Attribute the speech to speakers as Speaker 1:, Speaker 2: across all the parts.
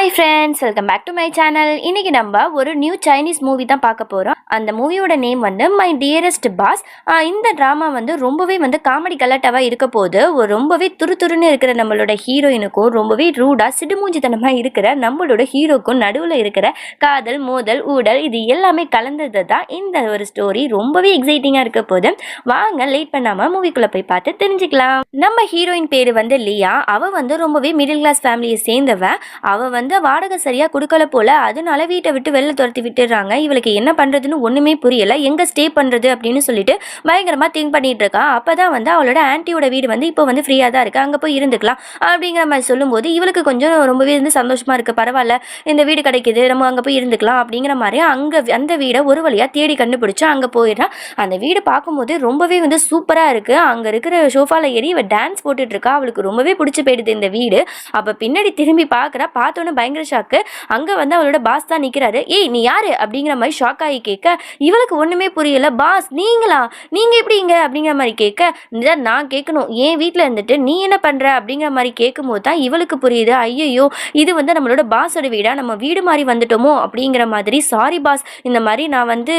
Speaker 1: Hi friends, welcome back to my channel. இன்னைக்கு நம்ம ஒரு நியூ சைனீஸ் மூவி தான் பார்க்க போகிறோம். அந்த மூவியோட நேம் வந்து மை டியரஸ்ட் பாஸ். இந்த ட்ராமா வந்து ரொம்பவே காமெடி கலட்டாவாக இருக்க போது ரொம்பவே துருதுருன்னு இருக்கிற நம்மளோட ஹீரோயினுக்கும் ரொம்பவே ரூடாக சிடுமூஞ்சித்தனமாக இருக்கிற நம்மளோட ஹீரோக்கும் நடுவில் இருக்கிற காதல், மோதல், ஊடல் இது எல்லாமே கலந்தது தான் இந்த ஒரு ஸ்டோரி. ரொம்பவே எக்ஸைட்டிங்காக இருக்க போது வாங்க லேட் பண்ணாமல் மூவிக்குள்ளே போய் பார்த்து தெரிஞ்சுக்கலாம். நம்ம ஹீரோயின் பேர் வந்து லியா. அவள் வந்து ரொம்பவே மிடில் கிளாஸ் ஃபேமிலியை சேர்ந்தவன். அவள் வந்து வாடகை சரியாக கொடுக்கல போல, அதனால வீட்டை விட்டு வெளில துரத்தி விட்டுடுறாங்க. இவளுக்கு என்ன பண்ணுறதுன்னு ஒன்றுமே புரியலை. எங்கே ஸ்டே பண்ணுறது அப்படின்னு சொல்லிட்டு பயங்கரமாக திங்க் பண்ணிட்டு இருக்கா. அப்போ தான் வந்து அவளோட ஆன்ட்டியோட வீடு வந்து இப்போ வந்து ஃப்ரீயாக தான் இருக்குது, அங்கே போய் இருந்துக்கலாம் அப்படிங்கிற மாதிரி சொல்லும்போது இவளுக்கு கொஞ்சம் ரொம்பவே சந்தோஷமாக இருக்குது. பரவாயில்ல, இந்த வீடு கிடைக்கிது, நம்ம அங்கே போய் இருந்துக்கலாம் அப்படிங்கிற மாதிரி அந்த வீடை ஒரு வழியாக தேடி கண்டுபிடிச்சு அங்கே போயிடுறான். அந்த வீடு பார்க்கும்போது ரொம்பவே சூப்பராக இருக்குது. அங்கே இருக்கிற சோஃபாவில் ஏறி இவள் டான்ஸ் போட்டுட்டு இருக்கா. அவளுக்கு ரொம்பவே பிடிச்சி போயிடுது இந்த வீடு. அப்போ பின்னாடி திரும்பி பார்க்குறா. பார்த்தோன்னே பயங்கர ஷாக்கு. அங்கே வந்து அவளோட பாஸ் தான் நிற்கிறாரு. ஏய், நீ யாரு அப்படிங்கிற மாதிரி ஷாக் ஆகி கேட்க இவளுக்கு ஒன்றுமே புரியல. பாஸ் நீங்களா, நீங்கள் எப்படிங்க அப்படிங்கிற மாதிரி கேட்க நான் கேட்கணும், ஏன் வீட்டில் இருந்துட்டு நீ என்ன பண்ணுற அப்படிங்கிற மாதிரி கேட்கும் போது தான் இவளுக்கு புரியுது. ஐயோ, இது வந்து நம்மளோட பாஸோட வீடா, நம்ம வீடு மாதிரி வந்துட்டோமோ அப்படிங்கிற மாதிரி. சாரி பாஸ், இந்த மாதிரி நான் வந்து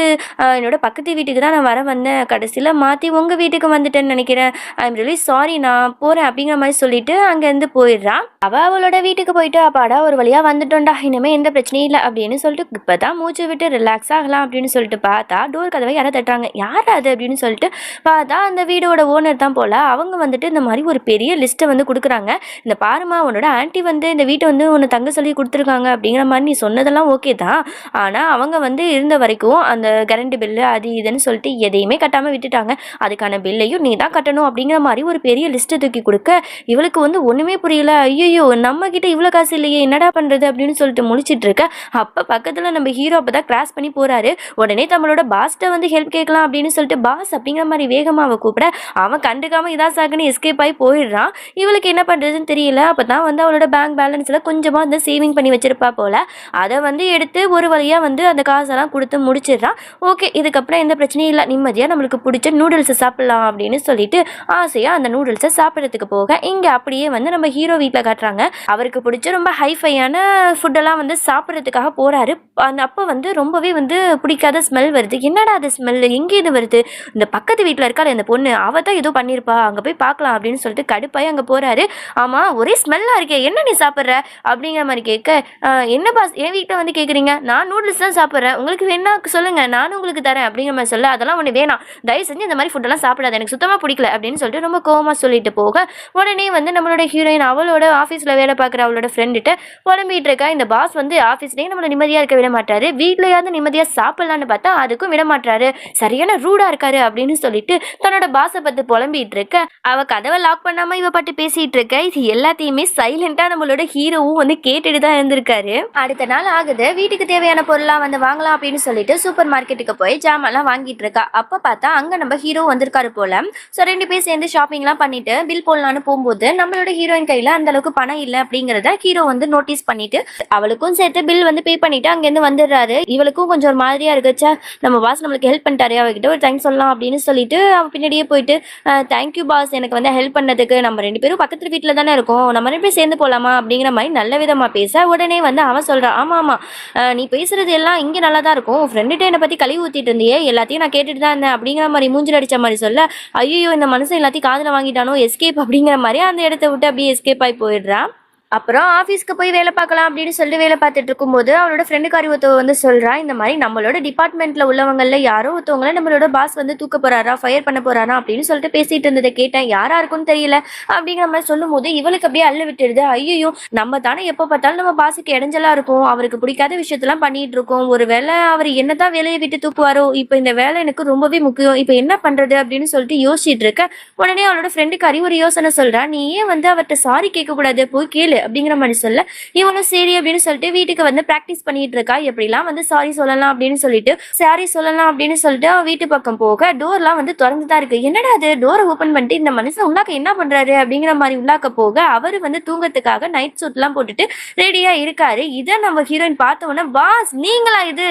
Speaker 1: என்னோட பக்கத்து வீட்டுக்கு தான் நான் வந்தேன், கடைசியில் மாற்றி உங்கள் வீட்டுக்கு வந்துட்டேன்னு நினைக்கிறேன். ஐ எம் ரியலி சாரி, நான் போகிறேன் அப்படிங்கிற மாதிரி சொல்லிட்டு அங்கேருந்து போயிடுறான். அவளோட வீட்டுக்கு போயிட்டு அப்பாடா ஒரு வழியாக வந்துட்டோண்டா, இனிமேல் எந்த பிரச்சனையும் இல்லை அப்படின்னு சொல்லிட்டு இப்போ தான் மூச்சு விட்டு ரிலாக்ஸ் ஆகலாம் அப்படின்னு சொல்லிட்டு பார்த்தா டோர் கதவை யாரை தட்டுறாங்க. யார் அது அப்படின்னு சொல்லிட்டு பார்த்தா அந்த வீடோட ஓனர் தான் போல். அவங்க வந்துட்டு இந்த மாதிரி ஒரு பெரிய லிஸ்ட்டை வந்து கொடுக்குறாங்க. இந்த பாருமா, உன்னோட ஆன்ட்டி வந்து இந்த வீட்டை வந்து உன்னை தங்க சொல்லி கொடுத்துருக்காங்க அப்படிங்கிற மாதிரி நீ சொன்னதெல்லாம் ஓகே தான். ஆனால் அவங்க வந்து இருந்த வரைக்கும் அந்த கரண்ட் பில்லு அது இதுன்னு சொல்லிட்டு எதையுமே கட்டாமல் விட்டுட்டாங்க. அதுக்கான பில்லையும் நீ தான் கட்டணும் அப்படிங்கிற மாதிரி ஒரு பெரிய லிஸ்ட்டை தூக்கி கொடுக்க இவளுக்கு வந்து ஒன்றுமே புரியல. ஐயோ, நம்ம கிட்ட இவ்வளோ காசு இல்லையே, என்னடா பண்ணுறது அப்படின்னு சொல்லிட்டு முழிச்சிட்டு இருக்க. அப்போ பக்கத்தில் நம்ம ஹீரோ அப்போ தான் கிராஸ் பண்ணி போகிறாரு. உடனே நம்மளோட பாஸ்ட்டை வந்து ஹெல்ப் கேட்கலாம் அப்படின்னு சொல்லிட்டு பாஸ் அப்படிங்கிற மாதிரி வேகமாக அவள் கூப்பிட அவன் கண்டுக்காமல் இதா சாக்குன்னு எஸ்கேப் ஆகி போயிடுறான். இவளுக்கு என்ன பண்ணுறதுன்னு தெரியல. அப்போ தான் வந்து அவளோட பேங்க் பேலன்ஸில் கொஞ்சமாக வந்து சேவிங் பண்ணி வச்சிருப்பா போல். அதை வந்து எடுத்து ஒரு வழியாக வந்து அந்த காசெல்லாம் கொடுத்து முடிச்சிடுறான். ஓகே, இதுக்கப்புறம் எந்த பிரச்சனையும் இல்லை, நிம்மதியாக நம்மளுக்கு பிடிச்ச நூடுல்ஸை சாப்பிட்லாம் அப்படின்னு சொல்லிட்டு ஆசையாக அந்த நூடுல்ஸை சாப்பிட்றதுக்கு போக இங்கே அப்படியே வந்து நம்ம ஹீரோ வீட்டில் காட்டுறாங்க. அவருக்கு பிடிச்ச ரொம்ப ஹைஃபையான ஃபுட்டெல்லாம் வந்து சாப்பிட்றதுக்காக போகிறாரு. அப்போ வந்து ரொம்பவே பிடிக்காத ஸ்மெல் வருது. என்னடா அது ஸ்மெல், எங்கே இது வருது? இந்த பக்கத்து வீட்டில் இருக்காள் இந்த பொண்ணு, அவள் தான் ஏதோ பண்ணியிருப்பா, அங்கே போய் பார்க்கலாம் அப்படின்னு சொல்லிட்டு கடுப்பாய் அங்கே போகிறாரு. ஆமாம், ஒரே ஸ்மெல்லாக இருக்கே, என்ன நீ சாப்பிட்ற அப்படிங்கிற மாதிரி கேட்க என்ன பாஸ் என் வீட்டில் வந்து கேட்குறீங்க, நான் நூடுல்ஸ் தான் சாப்பிட்றேன், உங்களுக்கு வேணா சொல்லுங்கள், நானும் உங்களுக்கு தரேன் அப்படிங்கிற மாதிரி சொல்ல அதெல்லாம் ஒன்று வேணாம், தயவு செஞ்சு இந்த மாதிரி ஃபுட்டெல்லாம் சாப்பிடாது, எனக்கு சுத்தமாக பிடிக்கல அப்படின்னு சொல்லிட்டு ரொம்ப கோவமாக சொல்லிட்டு போக உடனே வந்து நம்மளோட ஹீரோயின் அவளோட ஆஃபீஸில் வேலை பார்க்குற அவளோட ஃப்ரெண்டுகிட்ட புலம்பிகிட்டு இருக்கா. இந்த பாஸ் வந்து ஆஃபீஸ்லேயே நம்மளை நிம்மதியாக இருக்க விட மாட்டாரு, வீட்லையாவது நிம்மதியாக சாப்பிட்லான்னு பார்த்தா அதுக்கும் விட மாட்டாரு, சரியான ரூடாக இருக்காரு அப்படின்னு சொல்லிட்டு தன்னோட பாஸை பற்றி புலம்பிகிட்டு இருக்க அவள் கதவை லாக் பண்ணாமல் இவ பட்டு பேசிகிட்டு இருக்க. இது எல்லாத்தையுமே சைலண்டாக நம்மளோட ஹீரோவும் வந்து கேட்டுட்டு தான் இருந்திருக்காரு. அடுத்த நாள் ஆகுது. வீட்டுக்கு தேவையான பொருளாக வந்து வாங்கலாம் அப்படின்னு சொல்லிட்டு சூப்பர் மார்க்கெட்டுக்கு போய் ஜாமான்லாம் வாங்கிட்டு இருக்கா. அப்போ பார்த்தா அங்கே நம்ம ஹீரோ வந்திருக்காரு போல. ஸோ 2 பேர் சேர்ந்து ஷாப்பிங்லாம் பண்ணிட்டு பில் போடலான்னு போகும்போது நம்மளோட ஹீரோயின் கையில் அந்த அளவுக்கு பணம் இல்லை அப்படிங்கிறத ஹீரோ வந்து நோட்டீஸ் பண்ணிட்டு அவளுக்கும் சேர்த்து பில் வந்து பே பண்ணிட்டு அங்கேருந்து வந்துடுறாரு. இவளுக்கும் கொஞ்சம் ஒரு மாதிரியா இருக்குச்சா, நம்ம பாஸ் நம்மளுக்கு ஹெல்ப் பண்ணிட்டாரு, அவகிட்ட ஒரு தேங்க்ஸ் சொல்லலாம் அப்படின்னு சொல்லிட்டு அவள் பின்னாடியே போயிட்டு தேங்க்யூ பாஸ், எனக்கு வந்து ஹெல்ப் பண்ணதுக்கு, நம்ம 2 பேரும் பக்கத்து வீட்டில் தானே இருக்கோம், நம்ம 2 பேரும் சேர்ந்து போகலாமா அப்படிங்கிற மாதிரி நல்ல விதமாக பேச உடனே வந்து அவன் சொல்கிறான், ஆமாம் நீ பேசுறது எல்லாம் இங்கே நல்லா தான் இருக்கும், ஃப்ரெண்டுகிட்ட என்னை பற்றி கழுவி ஊற்றிட்டு இருந்தியே, எல்லாத்தையும் நான் கேட்டுட்டு தான் இருந்தேன் அப்படிங்கிற மாதிரி மூஞ்சில் அடித்த மாதிரி சொல்ல ஐயோ, இந்த மனுஷன் எல்லாத்தையும் காதில் வாங்கிட்டானோ, எஸ்கேப் அப்படிங்கிற மாதிரி அந்த இடத்த விட்டு அப்படியே எஸ்கேப் ஆகி போயிடுறான். அப்புறம் ஆஃபீஸ்க்கு போய் வேலை பார்க்கலாம் அப்படின்னு சொல்லிட்டு வேலை பார்த்துட்டு இருக்கும்போது அவளோட ஃப்ரெண்டுக்காரி ஒருத்தவங்க வந்து சொல்கிறா, இந்த மாதிரி நம்மளோட டிபார்ட்மெண்ட்டில் உள்ளவங்களில் யாரோ ஒருத்தவங்கள நம்மளோட பாஸ் வந்து தூக்க போகிறாரா, ஃபயர் பண்ண போகிறாரா அப்படின்னு சொல்லிட்டு பேசிகிட்டு இருந்ததை கேட்டேன், யாராக இருக்குன்னு தெரியல அப்படிங்கிற மாதிரி சொல்லும் போது இவளுக்கு அப்படியே அள்ளு விட்டுடுது. ஐயோ, நம்ம தானே எப்போ பார்த்தாலும் நம்ம பாஸுக்கு இடைஞ்சலாக இருக்கும், அவருக்கு பிடிக்காத விஷயத்தெல்லாம் பண்ணிகிட்டு இருக்கோம், ஒரு வேளை அவர் என்ன தான் வேலையை விட்டு தூக்குவாரோ, இப்போ இந்த வேலை எனக்கு ரொம்பவே முக்கியம், இப்போ என்ன பண்ணுறது அப்படின்னு சொல்லிட்டு யோசிச்சுட்டு இருக்க. உடனே அவளோட ஃப்ரெண்டுக்காரி ஒரு யோசனை சொல்கிறா, நீ ஏன் வந்து அவர்கிட்ட சாரி கேட்கக்கூடாது, போய் கேளு அப்படிங்கிற மாதிரி சொல்ல இவனும் சரி அப்படின்னு சொல்லிட்டு வீட்டுக்கு வந்து ப்ராக்டிஸ் பண்ணிட்டு இருக்கா, எப்படிலாம் வந்து சாரி சொல்லலாம் அப்படின்னு சொல்லிட்டு வீட்டு பக்கம் போக டோர்லாம் வந்து திறந்து தான் இருக்கு. என்னடா அது, டோரை ஓப்பன் பண்ணிட்டு இந்த மனுஷன் உள்ளாக்க என்ன பண்றாரு அப்படிங்கிற மாதிரி உள்ளாக்க போக அவரு வந்து தூங்கறதுக்காக நைட் சூட் எல்லாம் போட்டுட்டு ரெடியா இருக்காரு. இதை நம்ம ஹீரோயின் பார்த்த உடனே, பாஸ் நீங்களா இது,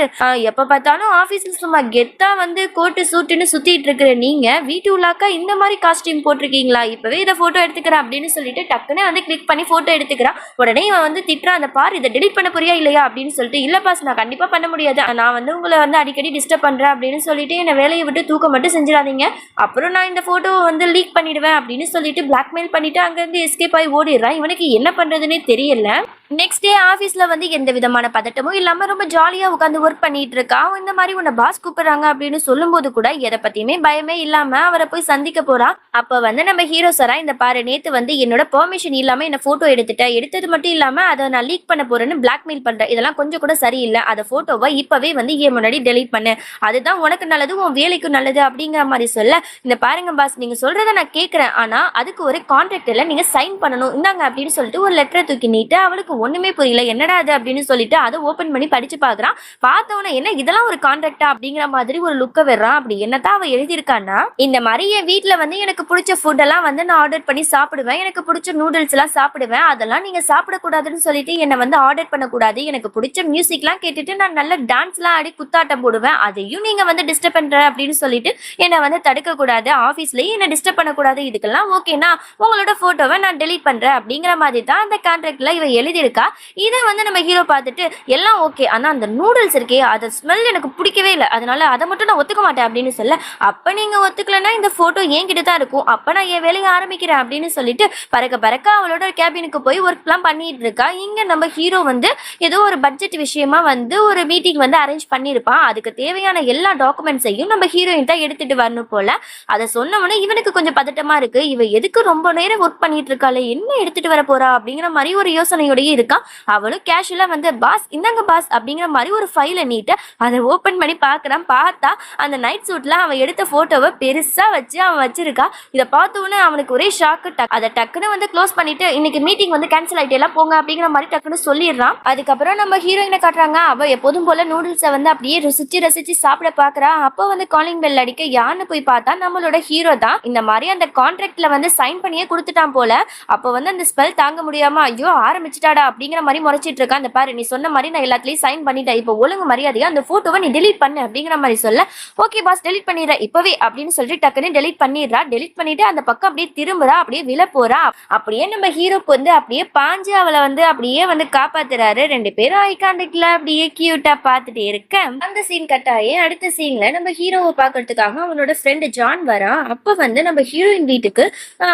Speaker 1: எப்ப பார்த்தாலும் ஆபீஸ்ல சும்மா கெத்தா வந்து கோட்டு சூட்டுன்னு சுத்திட்டு இருக்கிற நீங்க வீட்டு உள்ளாக்க இந்த மாதிரி காஸ்டியூம் போட்டிருக்கீங்களா, இப்பவே இதை போட்டோ எடுத்துக்கிறேன் அப்படின்னு சொல்லிட்டு டக்குன்னு வந்து கிளிக் பண்ணி போட்டோ எடுத்து கேட்டுக்கிறான். உடனே இவன் வந்து திட்டுறான், அந்த பாரு இதை டெலிட் பண்ண போறியா இல்லையா அப்படின்னு சொல்லிட்டு. இல்ல பாஸ் நான் கண்டிப்பா பண்ண முடியாது, நான் வந்து உங்களை வந்து அடிக்கடி டிஸ்டர்ப் பண்றேன் அப்படின்னு சொல்லிட்டு என்ன வேலையை விட்டு தூக்க மட்டும் செஞ்சிடாதீங்க, அப்புறம் நான் இந்த போட்டோவை வந்து லீக் பண்ணிடுவேன் அப்படின்னு சொல்லிட்டு பிளாக்மெயில் பண்ணிட்டு அங்கிருந்து எஸ்கேப் ஆகி ஓடிடுறான். இவனுக்கு என்ன பண்றதுன்னே தெரியல. நெக்ஸ்ட் டே ஆஃபீஸில் வந்து எந்த விதமான பதட்டமும் இல்லாமல் ரொம்ப ஜாலியாக உட்காந்து ஒர்க் பண்ணிட்டு இருக்கா. இந்த மாதிரி உன்னை பாஸ் கூப்பிடுறாங்க அப்படின்னு சொல்லும்போது கூட எதை பற்றியுமே பயமே இல்லாமல் அவரை போய் சந்திக்க போகிறான். அப்போ வந்து நம்ம ஹீரோ சாரா, இந்த பாரு நேற்று வந்து என்னோட பெர்மிஷன் இல்லாமல் என்ன ஃபோட்டோ எடுத்தது மட்டும் இல்லாமல் அதை நான் லீக் பண்ண போகிறேன்னு பிளாக்மெயில் பண்ணுறேன், இதெல்லாம் கொஞ்சம் கூட சரியில்லை, அதை ஃபோட்டோவை இப்போவே வந்து என் முன்னாடி டெலீட் பண்ணு, அதுதான் உனக்கு நல்லது உன் வேலைக்கும் நல்லது அப்படிங்கிற மாதிரி சொல்ல. இந்த பாருங்க பாஸ் நீங்கள் சொல்கிறத நான் கேட்குறேன், ஆனால் அதுக்கு ஒரு கான்ட்ராக்டில் நீங்கள் சைன் பண்ணணும் இந்தாங்க அப்படின்னு சொல்லிட்டு ஒரு லெட்டரை தூக்கி நீட்டு அவளுக்கு ஒண்ணுமே புரியல, என்னடா அது அப்படின்னு சொல்லிட்டு அதை ஓபன் பண்ணி படிச்சு பாக்குறான். பார்த்தவன என்ன இதெல்லாம் ஒரு கான்ட்ராக்டா அப்படிங்கிற மாதிரி ஒரு லுக்க வர்றான். அப்படி என்னதான் அவ எழுதியிருக்கான்னா, இந்த மாதிரி என் வீட்டுல வந்து எனக்கு பிடிச்ச ஃபுட் எல்லாம் வந்து நான் ஆர்டர் பண்ணி சாப்பிடுவேன், எனக்கு பிடிச்ச நூடுல்ஸ் எல்லாம் சாப்பிடுவேன், அதெல்லாம் நீங்க சாப்பிடக்கூடாதுன்னு சொல்லிட்டு என்னை வந்து ஆர்டர் பண்ணக்கூடாது, எனக்கு பிடிச்ச மியூசிக்லாம் கேட்டுட்டு நான் நல்ல டான்ஸ்லாம் ஆடி குத்தாட்டம் போடுவேன், அதையும் நீங்க வந்து டிஸ்டர்ப் பண்ற அப்படின்னு சொல்லிட்டு என்னை வந்து தடுக்க கூடாது, ஆஃபீஸ்லயே என்ன டிஸ்டர்ப் பண்ணக்கூடாது, இதுக்கெல்லாம் ஓகேனா உங்களோட போட்டோவை நான் டெலீட் பண்றேன் அப்படிங்கிற மாதிரி தான் அந்த கான்ட்ராக்ட்ல இவ எழுதியிருக்கா. இதை வந்து நம்ம ஹீரோ பார்த்துட்டு எல்லாம் ஓகே, ஆனா அந்த நூடுல்ஸ் இருக்கே அதை ஸ்மெல் எனக்கு பிடிக்கவே இல்லை, அதனால அதை மட்டும் நான் ஒத்துக்க மாட்டேன் அப்படின்னு சொல்ல. அப்ப நீங்க ஒத்துக்கலன்னா இந்த போட்டோ என்கிட்ட தான் இருக்கும், அப்ப நான் என் வேலையை ஆரம்பிக்கிறேன் அப்படின்னு சொல்லிட்டு பறக்க அவளோட கேபினுக்கு போய் ஒர்க்லாம் பண்ணிட்டு இருக்கா. இங்க நம்ம ஹீரோ வந்து ஏதோ ஒரு பட்ஜெட் விஷயமா வந்து ஒரு மீட்டிங் வந்து அரேஞ்ச் பண்ணியிருப்பான், அதுக்கு தேவையான எல்லா டாக்குமெண்ட்ஸையும் நம்ம ஹீரோயின் தான் எடுத்துட்டு வரணும் போல. அதை சொன்னவொன்னே இவனுக்கு கொஞ்சம் பதட்டமா இருக்கு, இவ எதுக்கு ரொம்ப நேரம் ஒர்க் பண்ணிட்டு இருக்காளே, என்ன எடுத்துட்டு வர போறா அப்படிங்கிற மாதிரி ஒரு யோசனையோடய இருக்கான். அவளும் கேஷுவலா வந்து பாஸ் இந்தாங்க பாஸ் அப்படிங்கிற மாதிரி ஒரு ஃபைலை நீட்டு அதை ஓப்பன் பண்ணி பார்க்குறான். பார்த்தா அந்த நைட் சூட்ல அவன் எடுத்த போட்டோவை பெருசா வச்சு அவன் வச்சிருக்கா. இதை பார்த்தோன்னே அவனுக்கு ஒரே ஷாக்கு. அதை டக்குன்னு வந்து க்ளோஸ் பண்ணிட்டு இன்னைக்கு மீட்டிங் வந்து கேன்சல் ஆகிட்டு எல்லாம் போங்க அப்படிங்கிற மாதிரி டக்குன்னு சொல்லிடுறான். அதுக்கப்புறம் நம்ம ஹீரோயினை காட்டுறாங்க. அவள் எப்போதும் போல நூடுல்ஸை வந்து அப்படியே ரசிச்சு சாப்பிட பார்க்குறா. அப்போ வந்து காலிங் பெல் அடிக்க யாருன்னு போய் பார்த்தா நம்மளோட ஹீரோ தான். இந்த மாதிரி அந்த கான்ட்ராக்ட்ல வந்து சைன் பண்ணியே கொடுத்துட்டான் போல. அப்போ வந்து அந்த ஸ்மெல் தாங்க முடியாம ஐயோ ஆரம்பிச்சிட்டாடா அப்படிங்கிற மாதிரி முறைச்சிட்டு இருக்கா. அந்த பாரு நீ சொன்ன மாதிரி நான் எல்லாத்துலயும் சைன் பண்ணிட்டேன், இப்போ ஒழுங்கு மரியாதையா அந்த போட்டோவை நீ டெலீட் பண்ணு அப்படிங்கிற மாதிரி சொல்ல. ஓகே பாஸ் டெலீட் பண்ணிடுற இப்பவே அப்படின்னு சொல்லிட்டு டக்குன்னு டெலீட் பண்ணிடுறா. டெலீட் பண்ணிட்டு அந்த பக்கம் அப்படியே திரும்புறா, அப்படியே விழ போறா. அப்படியே நம்ம ஹீரோக்கு வந்து அப்படியே பாஞ்சு அவளை வந்து அப்படியே வந்து காப்பாத்துறாரு. ரெண்டு பேரும் ஐ கான்டாக்ட்ல அப்படியே கியூட்டா பார்த்துட்டே இருக்க அந்த சீன் கட் ஆகி அடுத்த சீன்ல நம்ம ஹீரோவை பாக்குறதுக்காக அவனோட ஃப்ரெண்டு ஜான் வரா. அப்ப வந்து நம்ம ஹீரோயின் வீட்டுக்கு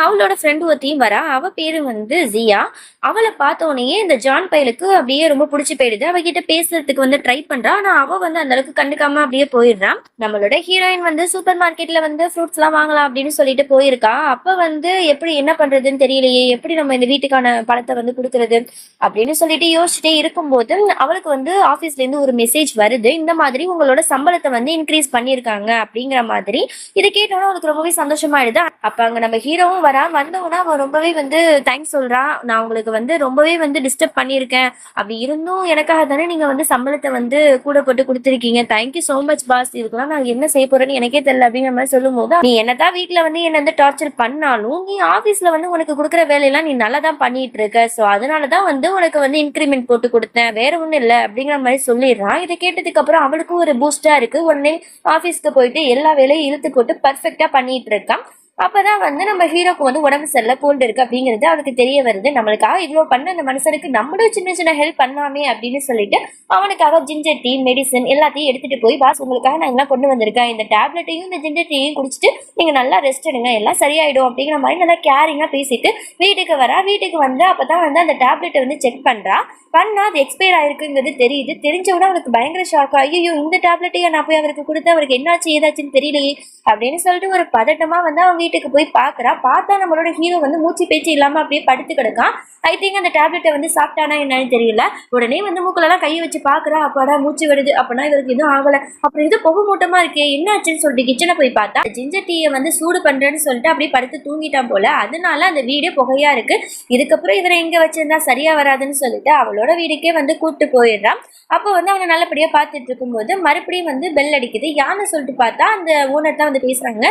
Speaker 1: அவளோட ஃப்ரெண்டு ஒருத்தையும் வரா. அவ பேரு வந்து ஜியா. அவளை பார்த்தோன்னே இந்த ஜான் பயலுக்கு அப்படியே ரொம்ப பிடிச்சி போயிடுது. அவகிட்ட பேசுறதுக்கு வந்து ட்ரை பண்றா. ஆனா அவ வந்து அந்த அளவுக்கு கண்டுக்காம அப்படியே போயிடுறான். நம்மளோட ஹீரோயின் வந்து சூப்பர் மார்க்கெட்ல வந்து ஃப்ரூட்ஸ் எல்லாம் வாங்கலாம் அப்படின்னு சொல்லிட்டு போயிருக்கா. அப்ப வந்து எப்படி என்ன பண்றதுன்னு தெரியலையே, எப்படி நம்ம இந்த வீட்டுக்கான பணத்தை வந்து கொடுக்கறது அப்படின்னு சொல்லிட்டு யோசிச்சுட்டே இருக்கும்போது அவளுக்கு வந்து ஆபீஸ்ல இருந்து ஒரு மெசேஜ் வருது. இந்த மாதிரி உங்களோட சம்பளத்தை வந்து இன்க்ரீஸ் பண்ணியிருக்காங்க அப்படிங்கிற மாதிரி. இதை கேட்டோன்னா அவளுக்கு ரொம்பவே சந்தோஷமாயிடுது. அப்ப அங்க நம்ம ஹீரோவும் வரா. வந்தவனா அவன் ரொம்பவே வந்து தேங்க்ஸ் சொல்றான். நான் உங்களுக்கு வந்து ரொம்பவே வந்து டிஸ்டர்ப் பண்ணியிருக்கேன், அப்படி இருந்தும் எனக்காக தானே நீங்க வந்து சம்பளத்தை வந்து கூட போட்டு கொடுத்துருக்கீங்க, தேங்க்யூ சோ மச் பாஸ், இதுக்கெல்லாம் நான் என்ன செய்ய போறேன்னு எனக்கே தெரியல அப்படிங்கிற மாதிரி சொல்லும் போது, நீ என்னதான் வீட்டுல வந்து என்ன வந்து டார்ச்சர் பண்ணாலும் நீ ஆபீஸ்ல வந்து உனக்கு கொடுக்குற வேலையெல்லாம் நீ நல்லா தான் பண்ணிட்டு இருக்க, ஸோ அதனாலதான் வந்து உனக்கு வந்து இன்க்ரிமெண்ட் போட்டு கொடுத்தேன், வேற ஒண்ணும் இல்லை அப்படிங்கிற மாதிரி சொல்லிடுறான். இதை கேட்டதுக்கு அப்புறம் அவளுக்கும் ஒரு பூஸ்டா இருக்கு. உடனே ஆபீஸ்க்கு போயிட்டு எல்லா வேலையும் இழுத்து போட்டு பர்ஃபெக்டா பண்ணிட்டு இருக்கான். அப்பதான் வந்து நம்ம ஹீரோக்கு வந்து உடம்பு சரியில்லை, கோல்டு இருக்கு அப்படிங்கிறது அவனுக்கு தெரிய வருது. நம்மளுக்காக இவ்வளவு பண்ண அந்த மனுஷனுக்கு நம்மளும் சின்ன சின்ன ஹெல்ப் பண்ணாமே அப்படின்னு சொல்லிட்டு அவனுக்காக ஜிஞ்சர் டீ மெடிசன் எல்லாத்தையும் எடுத்துட்டு போய், பாஸ் உங்களுக்காக நான் எல்லாம் கொண்டு வந்திருக்கேன், இந்த டேப்லெட்டையும் இந்த ஜிஞ்சர் டீயும் குடிச்சிட்டு நீங்க நல்லா ரெஸ்ட் எடுங்க, எல்லாம் சரியாயிடும் அப்படிங்கிற மாதிரி நல்லா கேரிங்கா பேசிட்டு வீட்டுக்கு வரா. வீட்டுக்கு வந்து அப்பதான் வந்து அந்த டேப்லெட்டை வந்து செக் பண்ணா அது எக்ஸ்பயர் ஆயிருக்குங்கிறது தெரியுது. தெரிஞ்சவுடனே அவனுக்கு பயங்கர ஷாக். ஐயோ இந்த டேப்லெட்டையே நான் போய் அவருக்கு கொடுத்து அவருக்கு என்னாச்சு ஏதாச்சுன்னு தெரியலையே அப்படின்னு சொல்லிட்டு ஒரு பதட்டமா வந்து அவன் வீட்டுக்கு போய் பாக்குறா. பார்த்தா நம்மளோட ஹீரோ வந்து மூச்சு பேச்சு இல்லாம அப்படியே படுத்து கிடக்கான். ஐ திங்க் அந்த டேப்லெட்டை வந்து சாப்பிட்டானா என்னன்னு தெரியல. உடனே வந்து மூக்குலலாம் கையை வச்சு பாக்குறா. அப்பாடா மூச்சு வருது, அப்படின்னா இவருக்கு எதுவும் ஆகல. அப்புறம் இது புகை மூட்டமா இருக்கே என்னாச்சுன்னு சொல்லிட்டு கிச்சனை போய் பார்த்தா ஜிஞ்சர் டீயை வந்து சூடு பண்றேன்னு சொல்லிட்டு அப்படியே படுத்து தூங்கிட்டான் போல. அதனால அந்த வீடே புகையா இருக்கு. இதுக்கப்புறம் இவரை எங்க வச்சிருந்தா சரியா வராதுன்னு சொல்லிட்டு அவளோட வீடுக்கே வந்து கூப்பிட்டு போயிடுறான். அப்போ வந்து அவனை நல்லபடியா பார்த்துட்டு இருக்கும்போது மறுபடியும் வந்து பெல் அடிக்குது. யான்னு சொல்லிட்டு பார்த்தா அந்த ஓனர் தான் வந்து பேசுறாங்க.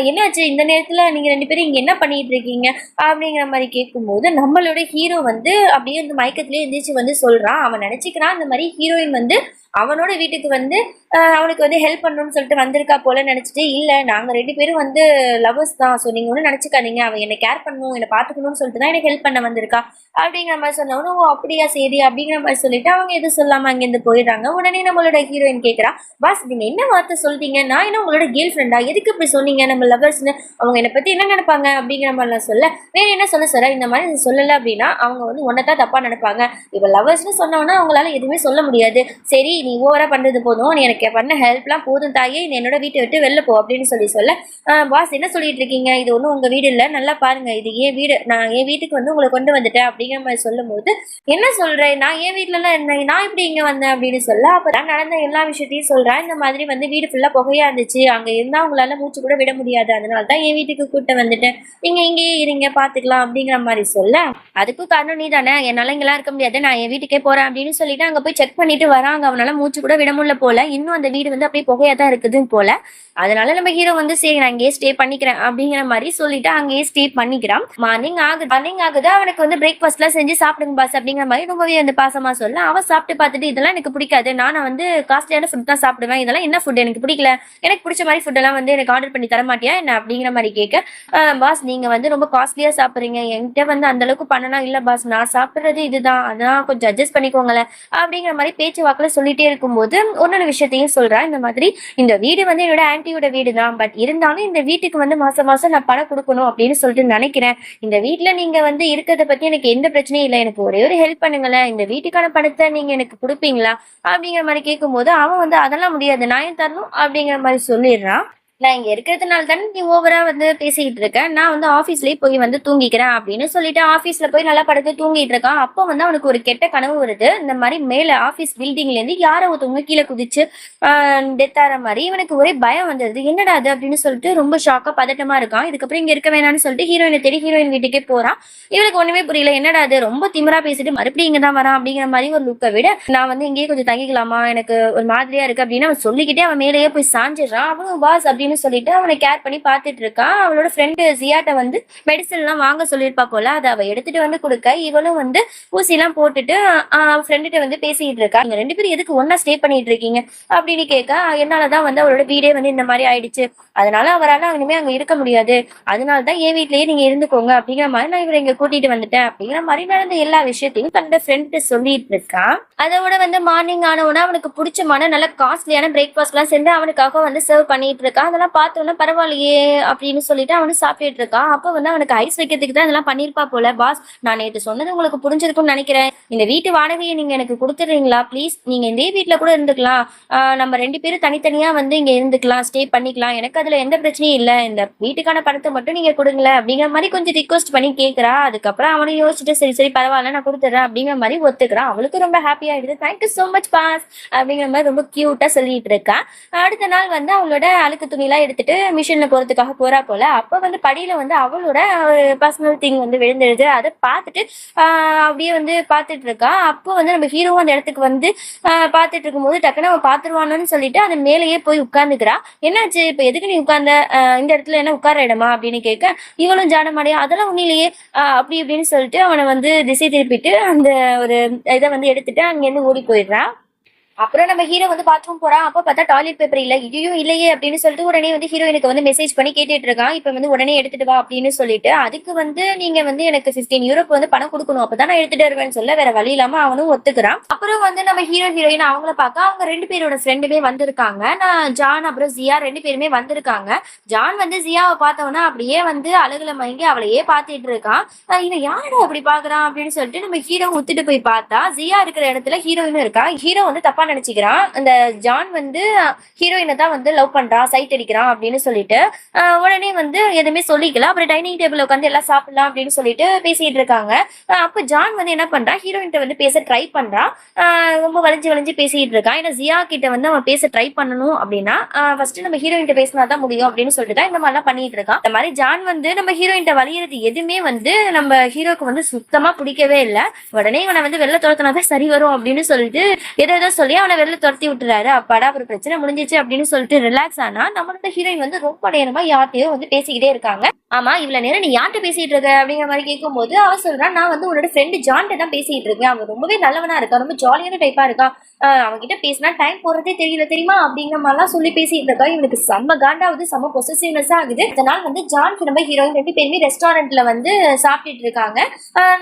Speaker 1: என்னாச்சு இந்த நேரத்துல நீங்க ரெண்டு பேரும் இங்க என்ன பண்ணிட்டு இருக்கீங்க அப்படிங்கிற மாதிரி கேட்கும்போது நம்மளோட ஹீரோ வந்து அப்படியே இந்த மயக்கத்திலேயே எந்திரிச்சு வந்து சொல்றான். அவன் நினைச்சுக்கிறான் இந்த மாதிரி ஹீரோயின் வந்து அவனோட வீட்டுக்கு வந்து அவனுக்கு வந்து ஹெல்ப் பண்ணணும்னு சொல்லிட்டு வந்திருக்கா போல நினைச்சிட்டு, இல்ல நாங்க 2 பேரும் வந்து லவ்வர்ஸ் தான். ஸோ நீங்க ஒன்றும் நினைச்சுக்காதீங்க. அவ என்னை கேர் பண்ணணும், என்னை பார்த்துக்கணும்னு சொல்லிட்டு தான் எனக்கு ஹெல்ப் பண்ண வந்திருக்கா அப்படிங்கிற மாதிரி சொன்னவனும், ஓ அப்படியா சரி அப்படிங்கிற மாதிரி சொல்லிட்டு அவங்க எதுவும் சொல்லாம அங்கேருந்து போயிடுறாங்க. உடனே நம்மளோட ஹீரோயின் கேட்கிறா, பாஸ் நீங்க என்ன வார்த்தை சொல்றீங்க? நான் என்ன உங்களோட கேர்ள் ஃப்ரெண்டா? எதுக்கு இப்படி சொன்னீங்க நம்ம லவ்வர்ஸ்னு? அவங்க என்னை பத்தி என்ன நினைப்பாங்க அப்படிங்கிற மாதிரிலாம் சொல்ல, வேற என்ன சொல்ல சார், இந்த மாதிரி சொல்லல அப்படின்னா அவங்க வந்து ஒன்னதான் தப்பா நினைப்பாங்க. இப்ப லவ்வர்ஸ்னு சொன்னவனா அவங்களால எதுவுமே சொல்ல முடியாது. சரி நீ ஓவரா பண்றது போதும், நீ எனக்கு பண்ண ஹெல்ப்லாம் போதும் தாயே, நீ என்னோட வீட்டை விட்டு வெளில போ அப்படின்னு சொல்ல, பாஸ் என்ன சொல்லிட்டு இருக்கீங்க, இது ஒன்றும் உங்க வீடு இல்லை, நல்லா பாருங்க இது ஏன் வீடு, நான் என் வீட்டுக்கு வந்து உங்களை கொண்டு வந்துட்டேன் அப்படிங்கிற மாதிரி சொல்லும் போது, என்ன சொல்றேன், நான் என் வீட்டுல எல்லாம் இருந்தேன், நான் இப்படி இங்க வந்தேன் அப்படின்னு சொல்ல, அப்பதான் நடந்த எல்லா விஷயத்தையும் சொல்றேன். இந்த மாதிரி வந்து வீடு ஃபுல்லா புகையா இருந்துச்சு, அங்க இருந்தா உங்களால மூச்சு கூட விட முடியாது, அதனாலதான் என் வீட்டுக்கு கூட்ட வந்துட்டேன், நீங்க இங்கேயே இருங்க பாத்துக்கலாம் அப்படிங்கிற மாதிரி சொல்ல, அதுக்கும் காரணம் நீ தானே, என்னால இங்கெல்லாம் இருக்க முடியாது, நான் என் வீட்டுக்கே போறேன் அப்படின்னு சொல்லிட்டு அங்க போய் செக் பண்ணிட்டு வராங்க. அவனால மூச்சு கூட விட முடியல போல, இன்னும் அந்த வீடு வந்து அப்படியே புகையா தான் இருக்குதுன்னு போல. அதனால நம்ம ஹீரோ வந்து சரி நான் இங்கேயே ஸ்டே பண்ணிக்கிறேன் அப்படிங்கிற மாதிரி சொல்லிட்டு அங்கேயே ஸ்டே பண்ணிக்கிறான். மார்னிங் ஆகுது, அவனுக்கு வந்து பிரேக்ஃபாஸ்ட் எல்லாம் செஞ்சு சாப்பிடுங்க பாஸ் அப்படிங்கிற மாதிரி ரொம்பவே வந்து பாசமா சொல்ல, அவன் சாப்பிட்டு பார்த்துட்டு இதெல்லாம் எனக்கு பிடிக்காது, நான் வந்து காஸ்ட்லியான ஃபுட் தான் சாப்பிடுவேன், இதெல்லாம் என்ன ஃபுட் எனக்கு பிடிக்கல, எனக்கு பிடிச்ச மாதிரி ஃபுட் எல்லாம் வந்து எனக்கு ஆர்டர் பண்ணி தர மாட்டியா என்ன அப்படிங்கிற மாதிரி கேட்க, பாஸ் நீங்க வந்து ரொம்ப காஸ்ட்லியா சாப்பிடுறீங்க, என்கிட்ட வந்து அந்த அளவுக்கு பண்ணனா இல்ல பாஸ், நான் சாப்பிடுறது இதுதான், அதான் கொஞ்சம் அட்ஜஸ்ட் பண்ணிக்கோங்களேன் அப்படிங்கிற மாதிரி பேச்சு வாக்குல சொல்லிட்டே இருக்கும்போது ஒன்னொரு விஷயத்தையும் சொல்றேன். இந்த மாதிரி இந்த வீடு வந்து என்னோட ஆன்டியோட வீடு தான், பட் இருந்தாலும் இந்த வீட்டுக்கு வந்து மாசம் மாசம் நான் பணம் கொடுக்கணும் அப்படின்னு சொல்லிட்டு நினைக்கிறேன். இந்த வீட்டுல நீங்க வந்து இருக்கிறத பத்தி எனக்கு எந்த பிரச்சனையும் இல்லை, எனக்கு ஒரே ஒரு ஹெல்ப் பண்ணுங்களேன், இந்த வீட்டுக்கான பணத்தை நீங்க எனக்கு கொடுப்பீங்களா அப்படிங்கிற மாதிரி கேட்கும் போது அவன் வந்து அதெல்லாம் முடியாது, நான் ஏன் தரணும் அப்படிங்கிற மாதிரி சொல்லிடுறான். நான் இங்க இருக்கிறதுனால தானே நீ ஓவரா வந்து பேசிக்கிட்டு இருக்க, நான் வந்து ஆஃபீஸ்லயே போய் வந்து தூங்கிக்கிறேன் அப்படின்னு சொல்லிட்டு ஆஃபீஸ்ல போய் நல்லா படுத்து தூங்கிட்டு இருக்கான். அப்போ வந்து அவனுக்கு ஒரு கெட்ட கனவு வருது. இந்த மாதிரி மேல ஆஃபீஸ் பில்டிங்ல இருந்து யாரோ ஒருத்தவங்க கீழே குதிச்சு டெத் ஆகிற மாதிரி இவனுக்கு ஒரே பயம் வந்துடுது. என்னடா அது அப்படின்னு சொல்லிட்டு ரொம்ப ஷாக்கா பதட்டமா இருக்கான். இதுக்கப்புறம் இங்க இருக்க வேணாம்னு சொல்லிட்டு ஹீரோயினை தேடி ஹீரோயின் வீட்டுக்கே போறான். இவனுக்கு ஒண்ணுமே புரியல, என்னடா அது ரொம்ப திமிரா பேசிட்டு மறுபடியும் இங்கதான் வரான் அப்படிங்கிற மாதிரி ஒரு லுக்கை விட, நான் வந்து இங்கேயே கொஞ்சம் தங்கிக்கலாமா, எனக்கு ஒரு மாதிரியா இருக்கு அப்படின்னு அவன் சொல்லிக்கிட்டே அவன் மேலேயே போய் சாஞ்சிடறான். அவனும் பாஸ் அப்படின்னு சொல்லிட்டு அவனை கேர் பண்ணி பார்த்துட்டு இருக்கான். அவளோட ஃப்ரெண்டு ஜியாட்ட வந்து மெடிசன் எல்லாம் வாங்க சொல்லியிருப்பா போல, அதை அவ எடுத்துட்டு வந்து கொடுக்க இவளும் வந்து ஊசி எல்லாம் போட்டுட்டு ஃப்ரெண்டுகிட்ட வந்து பேசிட்டு இருக்கா. நீங்க 2 பேரும் எதுக்கு ஒன்னா ஸ்டே பண்ணிட்டு இருக்கீங்க அப்படின்னு கேட்க, என்னாலதான் வந்து அவளோட வீடே வந்து இந்த மாதிரி ஆயிடுச்சு, அதனால அவரால் இனிமே அங்க இருக்க முடியாது, அதனாலதான் என் வீட்லயே நீங்க இருந்துக்கோங்க அப்படிங்கிற மாதிரி நான் இவரை இங்க கூட்டிட்டு வந்துட்டேன் அப்படிங்கிற மாதிரி நடந்த எல்லா விஷயத்தையும் தன்னோட ஃப்ரெண்ட் சொல்லிட்டு இருக்கான். அதோட வந்து மார்னிங் ஆனவுடனே அவனுக்கு பிடிச்சமான நல்ல காஸ்ட்லியான பிரேக்ஃபாஸ்ட் எல்லாம் செஞ்சு அவனுக்காக வந்து சர்வ் பண்ணிட்டு இருக்கான். அதெல்லாம் பார்த்தோன்னா பரவாயில்லையே அப்படின்னு சொல்லிட்டு அவனு சாப்பிட்டுட்டு இருக்கான். அப்போ வந்து அவனுக்கு ஐஸ் வைக்கிறதுக்கு தான் இதெல்லாம் பண்ணிருப்பா போல. பாஸ் நான் நேற்று சொன்னது உங்களுக்கு புரிஞ்சிருக்கும்னு நினைக்கிறேன், இந்த வீட்டு வாடகையை நீங்க எனக்கு கொடுத்துடுறீங்களா ப்ளீஸ், நீங்க இதே வீட்டுல கூட இருந்துக்கலாம், நம்ம 2 பேரும் தனித்தனியா வந்து இங்க இருந்துக்கலாம், ஸ்டே பண்ணிக்கலாம், எனக்கு அதுல எந்த பிரச்சனையும் இல்லை, இந்த வீட்டுக்கான பணத்தை மட்டும் நீங்க கொடுங்களேன் அப்படிங்கிற மாதிரி கொஞ்சம் ரிக்வஸ்ட் பண்ணி கேட்கிறா. அதுக்கப்புறம் அவனை யோசிச்சுட்டு சரி சரி பரவாயில்ல நான் கொடுத்துட்றேன் அப்படிங்கிற மாதிரி ஒத்துக்கிறான். அவளுக்கு ரொம்ப ஹாப்பி ஆயிடுது. தேங்க்யூ சோ மச் பாஸ் அப்படிங்கிற மாதிரி ரொம்ப கியூட்டா சொல்லிட்டு இருக்கா. அடுத்த நாள் வந்து அவளோட அழுக்கு துணிலாம் எடுத்துட்டு மிஷின்ல போறதுக்காக போறா போல. அப்ப வந்து படியில வந்து அவளோட பர்சனல் திங் வந்து விழுந்துடுது. அதை பார்த்துட்டு அப்படியே வந்து பார்த்துட்டு இருக்கா. அப்போ வந்து நம்ம ஹீரோவும் அந்த இடத்துக்கு வந்து பார்த்துட்டு இருக்கும்போது டக்குன்னு அவன் பார்த்துருவானு சொல்லிட்டு அந்த மேலேயே போய் உட்கார்ந்துக்கிறா. என்னாச்சு இப்ப எதுக்கு நீ உட்கார்ந்த, இந்த இடத்துல என்ன உட்கார இடமா அப்படின்னு கேட்க, இவளும் ஜானமாடியா அதெல்லாம் ஒன்னிலேயே அப்படி இப்படின்னு சொல்லிட்டு அவனை வந்து திசை திருப்பிட்டு அந்த ஒரு இதை வந்து எடுத்துட்டு அங்கேருந்து ஓடி போயிடுறான். அப்புறம் நம்ம ஹீரோ வந்து பாத்ரூம் போறான். அப்போ பார்த்தா டாய்லெட் பேப்பர் இல்ல, இதையும் இல்லையே அப்படின்னு சொல்லிட்டு உடனே வந்து ஹீரோயினுக்கு வந்து மெசேஜ் பண்ணி கேட்டுட்டு இருக்கான். இப்ப வந்து உடனே எடுத்துட்டு வா அப்படின்னு சொல்லிட்டு, அதுக்கு வந்து நீங்க வந்து எனக்கு 15 யூரோக்கு வந்து பணம் கொடுக்கணும், அப்பதான் நான் எடுத்துட்டு வருவேன்னு சொல்ல வேற வழி இல்லாம அவனும் ஒத்துக்கிறான். அப்புறம் வந்து நம்ம ஹீரோ ஹீரோயின் அவங்கள பார்க்க அவங்க 2 பேரோட ஃப்ரெண்டுமே வந்திருக்காங்க. நான் ஜான் அப்புறம் ஜியா 2 பேருமே வந்திருக்காங்க. ஜான் வந்து ஜியாவை பார்த்தோன்னா அப்படியே வந்து அழகுல மயங்கி அவளையே பார்த்துட்டு இருக்கான். இவன் யாரும் அப்படி பாக்குறான் அப்படின்னு சொல்லிட்டு நம்ம ஹீரோ ஒத்துட்டு போய் பார்த்தா ஜியா இருக்கிற இடத்துல ஹீரோயினும் இருக்கா. ஹீரோ வந்து தப்பா நினைச்சுக்கிறான், அந்த ஜான் வந்து ஹீரோயினை தான் வந்து லவ் பண்றான், சைட் அடிக்கிறான் அப்படின்னு சொல்லிட்டு உடனே வந்து எதுவுமே சொல்லிக்கலாம். அப்புறம் டைனிங் டேபிள் உட்காந்து எல்லாம் சாப்பிடலாம் அப்படின்னு சொல்லிட்டு பேசிட்டு இருக்காங்க. அப்ப ஜான் வந்து என்ன பண்றான், ஹீரோயின்ட்ட வந்து பேச ட்ரை பண்றான். ரொம்ப வளைஞ்சு வளைஞ்சு பேசிட்டு இருக்கான். ஏன்னா ஜியா கிட்ட வந்து அவன் பேச ட்ரை பண்ணணும் அப்படின்னா ஃபர்ஸ்ட் நம்ம ஹீரோயின்ட்ட பேசினா தான் முடியும் அப்படின்னு சொல்லிட்டு தான் இந்த மாதிரிலாம் பண்ணிட்டு இருக்கான். இந்த மாதிரி ஜான் வந்து நம்ம ஹீரோயின்ட்ட வலியுறது எதுவுமே வந்து நம்ம ஹீரோக்கு வந்து சுத்தமா பிடிக்கவே இல்லை. உடனே இவனை வந்து வெளில துரத்தினாதான் சரி வரும் அப்படின்னு சொல்லிட்டு ஏதோ சொல்லி அவனை வெளில துரத்தி விட்டுறாரு. அப்பாடா ஒரு பிரச்சனை முடிஞ்சிச்சு அப்படின்னு சொல்லிட்டு ரிலாக்ஸ் ஆனா நம்மளோட ஹீரோயின் வந்து ரொம்ப நேரமா யார்ட்டையோ வந்து பேசிக்கிட்டே இருக்காங்க. ஆமா இவ்வளவு நேரம் நீ யார்கிட்ட பேசிட்டு இருக்க அப்படிங்கிற மாதிரி கேட்கும்போது அவ சொல்றா, நான் வந்து உன்னோட ஃப்ரெண்டு ஜான்கிட்ட தான் பேசிட்டு இருக்கேன். அவன் ரொம்பவே நல்லவனா இருக்கா, ரொம்ப ஜாலியான டைப்பா இருக்கா. அவன்கிட்ட பேசினா டைம் போறதே தெரியல தெரியுமா அப்படிங்கிற மாதிரிலாம் சொல்லி பேசிட்டு இருக்கா. இவனுக்கு செம்ம காண்டாவது, செம்ம பொசசிவ்னஸ் ஆகுது. இதனால் வந்து ஜான் நம்ம ஹீரோயின் 2 பேருமே ரெஸ்டாரண்ட்ல வந்து சாப்பிட்டுட்டு இருக்காங்க.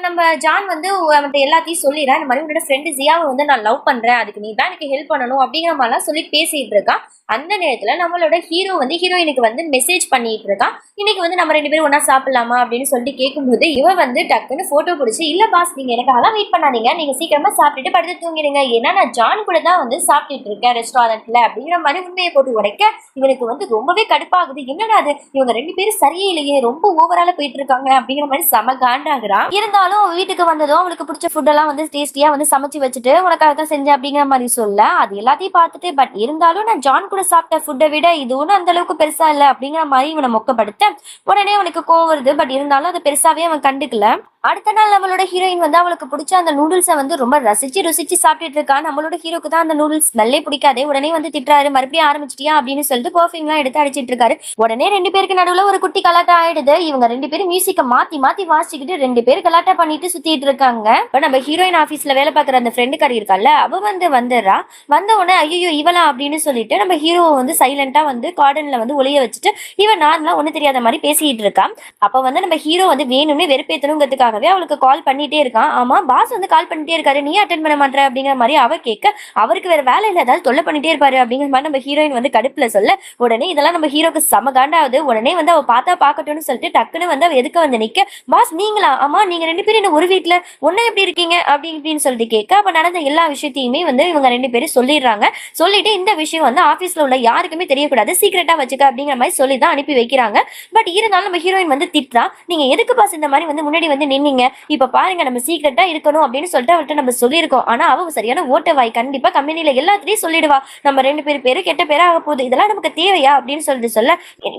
Speaker 1: நம்ம ஜான் வந்து அவன்கிட்ட எல்லாத்தையும் சொல்லிடுறா, இந்த மாதிரி உன்னோட ஃப்ரெண்டு ஜியாவை வந்து நான் லவ் பண்றேன், அதுக்கு நீ தான் எனக்கு ஹெல்ப் பண்ணணும் அப்படிங்கிற மாதிரிலாம் சொல்லி பேசிட்டு இருக்கா. அந்த நேரத்துல நம்மளோட ஹீரோ வந்து ஹீரோயினுக்கு வந்து மெசேஜ் பண்ணிட்டு இருக்கான். இன்னைக்கு வந்து நம்ம 2 பேரும் ஒன்னா சாப்பிடலாமா அப்படின்னு சொல்லிட்டு கேட்கும்போது இவ வந்து டக்குன்னு போட்டோ பிடிச்சி, இல்ல பாஸ் நீங்க எனக்காக வெயிட் பண்ணாதீங்க, நீங்க சீக்கிரமா சாப்பிட்டுட்டு படுத்து தூங்கிடுங்க, ஏன்னா நான் ஜான் கூட தான் வந்து சாப்பிட்டுட்டு இருக்கேன் ரெஸ்டாரண்ட்ல அப்படிங்கிற மாதிரி உண்மையை போட்டு உடைக்க இவனுக்கு வந்து ரொம்பவே கடுப்பாகுது. என்னடா அது இவங்க 2 பேரும் சரியே இல்லையே, ரொம்ப ஓவரால போயிட்டு இருக்காங்க அப்படிங்கிற மாதிரி செம காண்டாகிறான். இருந்தாலும் வீட்டுக்கு வந்ததும் அவளுக்கு பிடிச்ச ஃபுட் எல்லாம் வந்து டேஸ்டியா வந்து சமைச்சு வச்சுட்டு உனக்காக தான் செஞ்சேன் அப்படிங்கிற மாதிரி சொல்ல, அது எல்லாத்தையும் பார்த்துட்டு பட் இருந்தாலும் நான் ஜான் கூட சாப்பிட்ட ஃபுட்டை விட இது ஒன்றும் அந்த அளவுக்கு பெருசா இல்லை அப்படிங்கிற மாதிரி இவனை மொக்கப்படுத்த உடனே அவனுக்கு கோவம் வருது. பட் இருந்தாலும் அதை பெருசாவே அவன் கண்டுக்கல. அடுத்த நாள் நம்மளோட ஹீரோயின் வந்து அவளுக்கு பிடிச்ச அந்த நூடுல்ஸை வந்து ரொம்ப ரசிச்சு ருசிச்சு சாப்பிட்டுட்டு இருக்கா. நம்மளோட ஹீரோக்கு தான் அந்த நூடுல்ஸ் ஸ்மெல்லே பிடிக்காதே. உடனே வந்து திட்டுறாரு, மறுபடியும் ஆரம்பிச்சிட்டியா அப்படின்னு சொல்லிட்டு பர்ஃபியூம்லாம் எடுத்து அடிச்சிட்டு இருக்காரு. உடனே 2 பேருக்கு நடுவுல ஒரு குட்டி கலாட்டா ஆயிடுது. இவங்க 2 பேரும் மியூசிக்கை மாத்தி மாத்தி வாசிச்சுக்கிட்டு 2 பேரும் கலாட்டா பண்ணிட்டு சுத்திட்டு இருக்காங்க. இப்ப நம்ம ஹீரோயின் ஆபீஸ்ல வேலை பார்க்குற அந்த ஃப்ரெண்டு காரி இருக்கால, அவ வந்து வந்துடுறா. வந்த உடனே ஐயோ இவளா அப்படின்னு சொல்லிட்டு நம்ம ஹீரோவை வந்து சைலண்டா வந்து கார்டன்ல வந்து ஒளிய வச்சுட்டு இவன் நார்மலா ஒண்ணு தெரியாத மாதிரி பேசிட்டு இருக்கான். அப்ப வந்து நம்ம ஹீரோ வந்து வேணும்னு வெறுப்பேத்தணுங்கிறதுக்காக அவளுக்கு கால் பண்ணிட்டே இருக்கான். ஆமா பாஸ் வந்து கால் பண்ணிட்டே இருக்காரு, நீ அட்டென்ட் பண்ண மாட்டேற அப்படிங்கிற மாதிரி அவ கேட்க, அவருக்கு வேற வேலை இல்ல ஏதாவது தொல்லை பண்ணிட்டே இருப்பாரு அப்படிங்கிற மாதிரி நம்ம ஹீரோயின் வந்து கடுப்புல சொல்ல, உடனே இதெல்லாம் நம்ம ஹீரோக்கு செம காண்டாவது. உடனே வந்து அவ பார்த்தா பாக்கட்டும்னு சொல்லிட்டு டக்குன்னு வந்து அவ எதுக்கு வந்து நிக்க, பாஸ் நீங்களா, ஆமா நீங்க 2 பேரும் என்ன ஒரு வீட்டுல ஒன்னா எப்படி இருக்கீங்க அப்படின்னு சொல்லிட்டு கேட்க, அப்ப நடந்த எல்லா விஷயத்தையுமே வந்து இவங்க 2 பேரும் சொல்லிடுறாங்க. சொல்லிட்டு இந்த விஷயம் வந்து ஆபீஸ்ல உள்ள யாருக்குமே தெரியக்கூடாது, சீக்கிரட்டா வச்சுக்க அப்படிங்கிற மாதிரி சொல்லி தான் அனுப்பி வைக்கிறாங்க. பட் இருந்தாலும் நம்ம ஹீரோயின் வந்து திட்டுறா, நீங்க எதுக்கு பாஸ் இந்த மாதிரி வந்து முன்னாடி வந்து நின்னீங்க, இப்ப பாருங்க நம்ம சீக்கிரட்டா இருக்கணும் அப்படின்னு சொல்லிட்டு அவர்கிட்ட நம்ம சொல்லியிருக்கோம். ஆனா அவ சரியான ஓட்டவாய், கண்டிப்பா கம்பெனில எல்லாத்தையும் சொல்லிடுவா, நம்ம 2 பேரு கெட்ட பேரா ஆக போகுது, இதெல்லாம் நமக்கு தேவையா அப்படின்னு சொல்லிட்டு சொல்ல,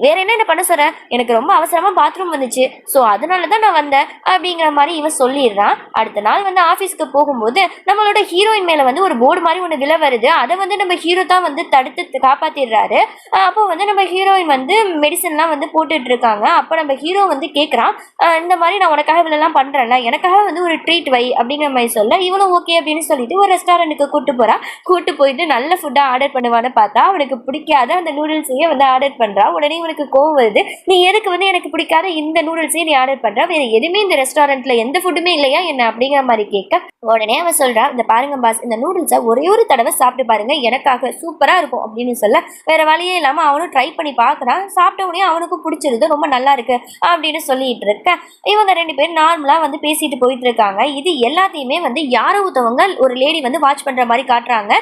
Speaker 1: வேற என்ன பண்ண சொல்ற, எனக்கு ரொம்ப அவசரமா பாத்ரூம் வந்துச்சு, சோ அதனாலதான் நான் வந்தேன் அப்படிங்கிற மாதிரி இவன் சொல்லிடுறான். அடுத்த நாள் வந்து ஆபீஸ்க்கு போகும்போது நம்மளோட ஹீரோயின் மேல வந்து ஒரு போர்டு மாதிரி ஒண்ணு விழ வருது. அதை வந்து நம்ம ஹீரோ தான் வந்து தடுத்து காப்பாத்திடுறாரு. அப்போ வந்து நம்ம ஹீரோயின் வந்து மெடிசன்லாம் வந்து போட்டுட்டு இருக்காங்க. அப்ப நம்ம ஹீரோ வந்து கேட்கறான், இந்த மாதிரி நான் உனக்காக இவ்வளவு பண்றேன்ல, எனக்காக வந்து ஒரு ட்ரீட் வை அப்படிங்கிற மாதிரி சொல்ல, இவனும் ஓகே அப்படின்னு சொல்லிட்டு ஒரு ரெஸ்டாரண்ட்டுக்கு கூட்டு போயிட்டு நல்ல ஃபுட்டா ஆர்டர் பண்ணுவான்னு பார்த்தா அவனுக்கு பிடிக்காத அந்த நூடுல்ஸையே வந்து ஆர்டர் பண்றா. உடனே இவனுக்கு கோவம் வருது, நீ எதுக்கு வந்து எனக்கு பிடிக்காத இந்த நூடுல்ஸையே நீ ஆர்டர் பண்ற, வேற எதுவுமே இந்த ரெஸ்டாரண்ட்ல எந்த ஃபுட்டுமே இல்லையா என்ன அப்படிங்கிற மாதிரி கேட்க, உடனே அவன் சொல்றா, இந்த பாருங்க பாஸ் இந்த நூடுல்ஸை ஒரே ஒரு தடவை சாப்பிட்டு பாருங்க, எனக்காக சூப்பரா இருக்கும் அப்படின்னு சொல்ல, வேற வழியே இல்லாம அவனும் ட்ரை பண்ணி பாக்குறான். சாப்பிட்ட உடனே அவனுக்கும் பிடிச்சிருது, ரொம்ப நல்லா இருக்கு அப்படின்னு சொல்லிட்டு இருக்க, இவங்க 2 பேரும் நார்மலா வந்து பேசிட்டு போயிட்டு இருக்காங்க. இது எல்லாத்தையுமே வந்து யாரோ ஒருத்தவங்க ஒரு லேடி வந்து வாட்ச் பண்ற மாதிரி காட்டுறாங்க.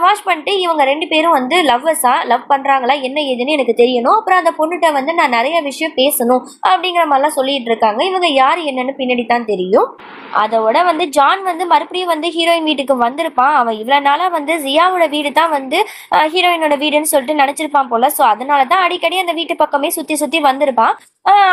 Speaker 1: வாட்ச் பண்ணிட்டு இவங்க 2 பேரும் வந்து லவ்வர்ஸா, லவ் பண்றாங்களா என்ன ஏதுன்னு எனக்கு தெரியணும், அப்புறம் அந்த பொண்ணுகிட்ட வந்து நான் நிறைய விஷயம் பேசணும் அப்படிங்கிற மாதிரிலாம் சொல்லிட்டு இருக்காங்க. இவங்க யாரு என்னன்னு பின்னாடி தான் தெரியும். அதோட வந்து ஜான் வந்து மறுபடியும் வந்து ஹீரோயின் வீட்டுக்கு வந்திருப்பான். அவன் இவ்வளவு நாளா வந்து ஜியாவோட வீடு தான் வந்து ஹீரோயினோட வீடுன்னு சொல்லிட்டு நினைச்சிருப்பான் போல. ஸோ அதனாலதான் அடிக்கடி அந்த வீட்டு பக்கமே சுத்தி சுத்தி வந்திருப்பான்.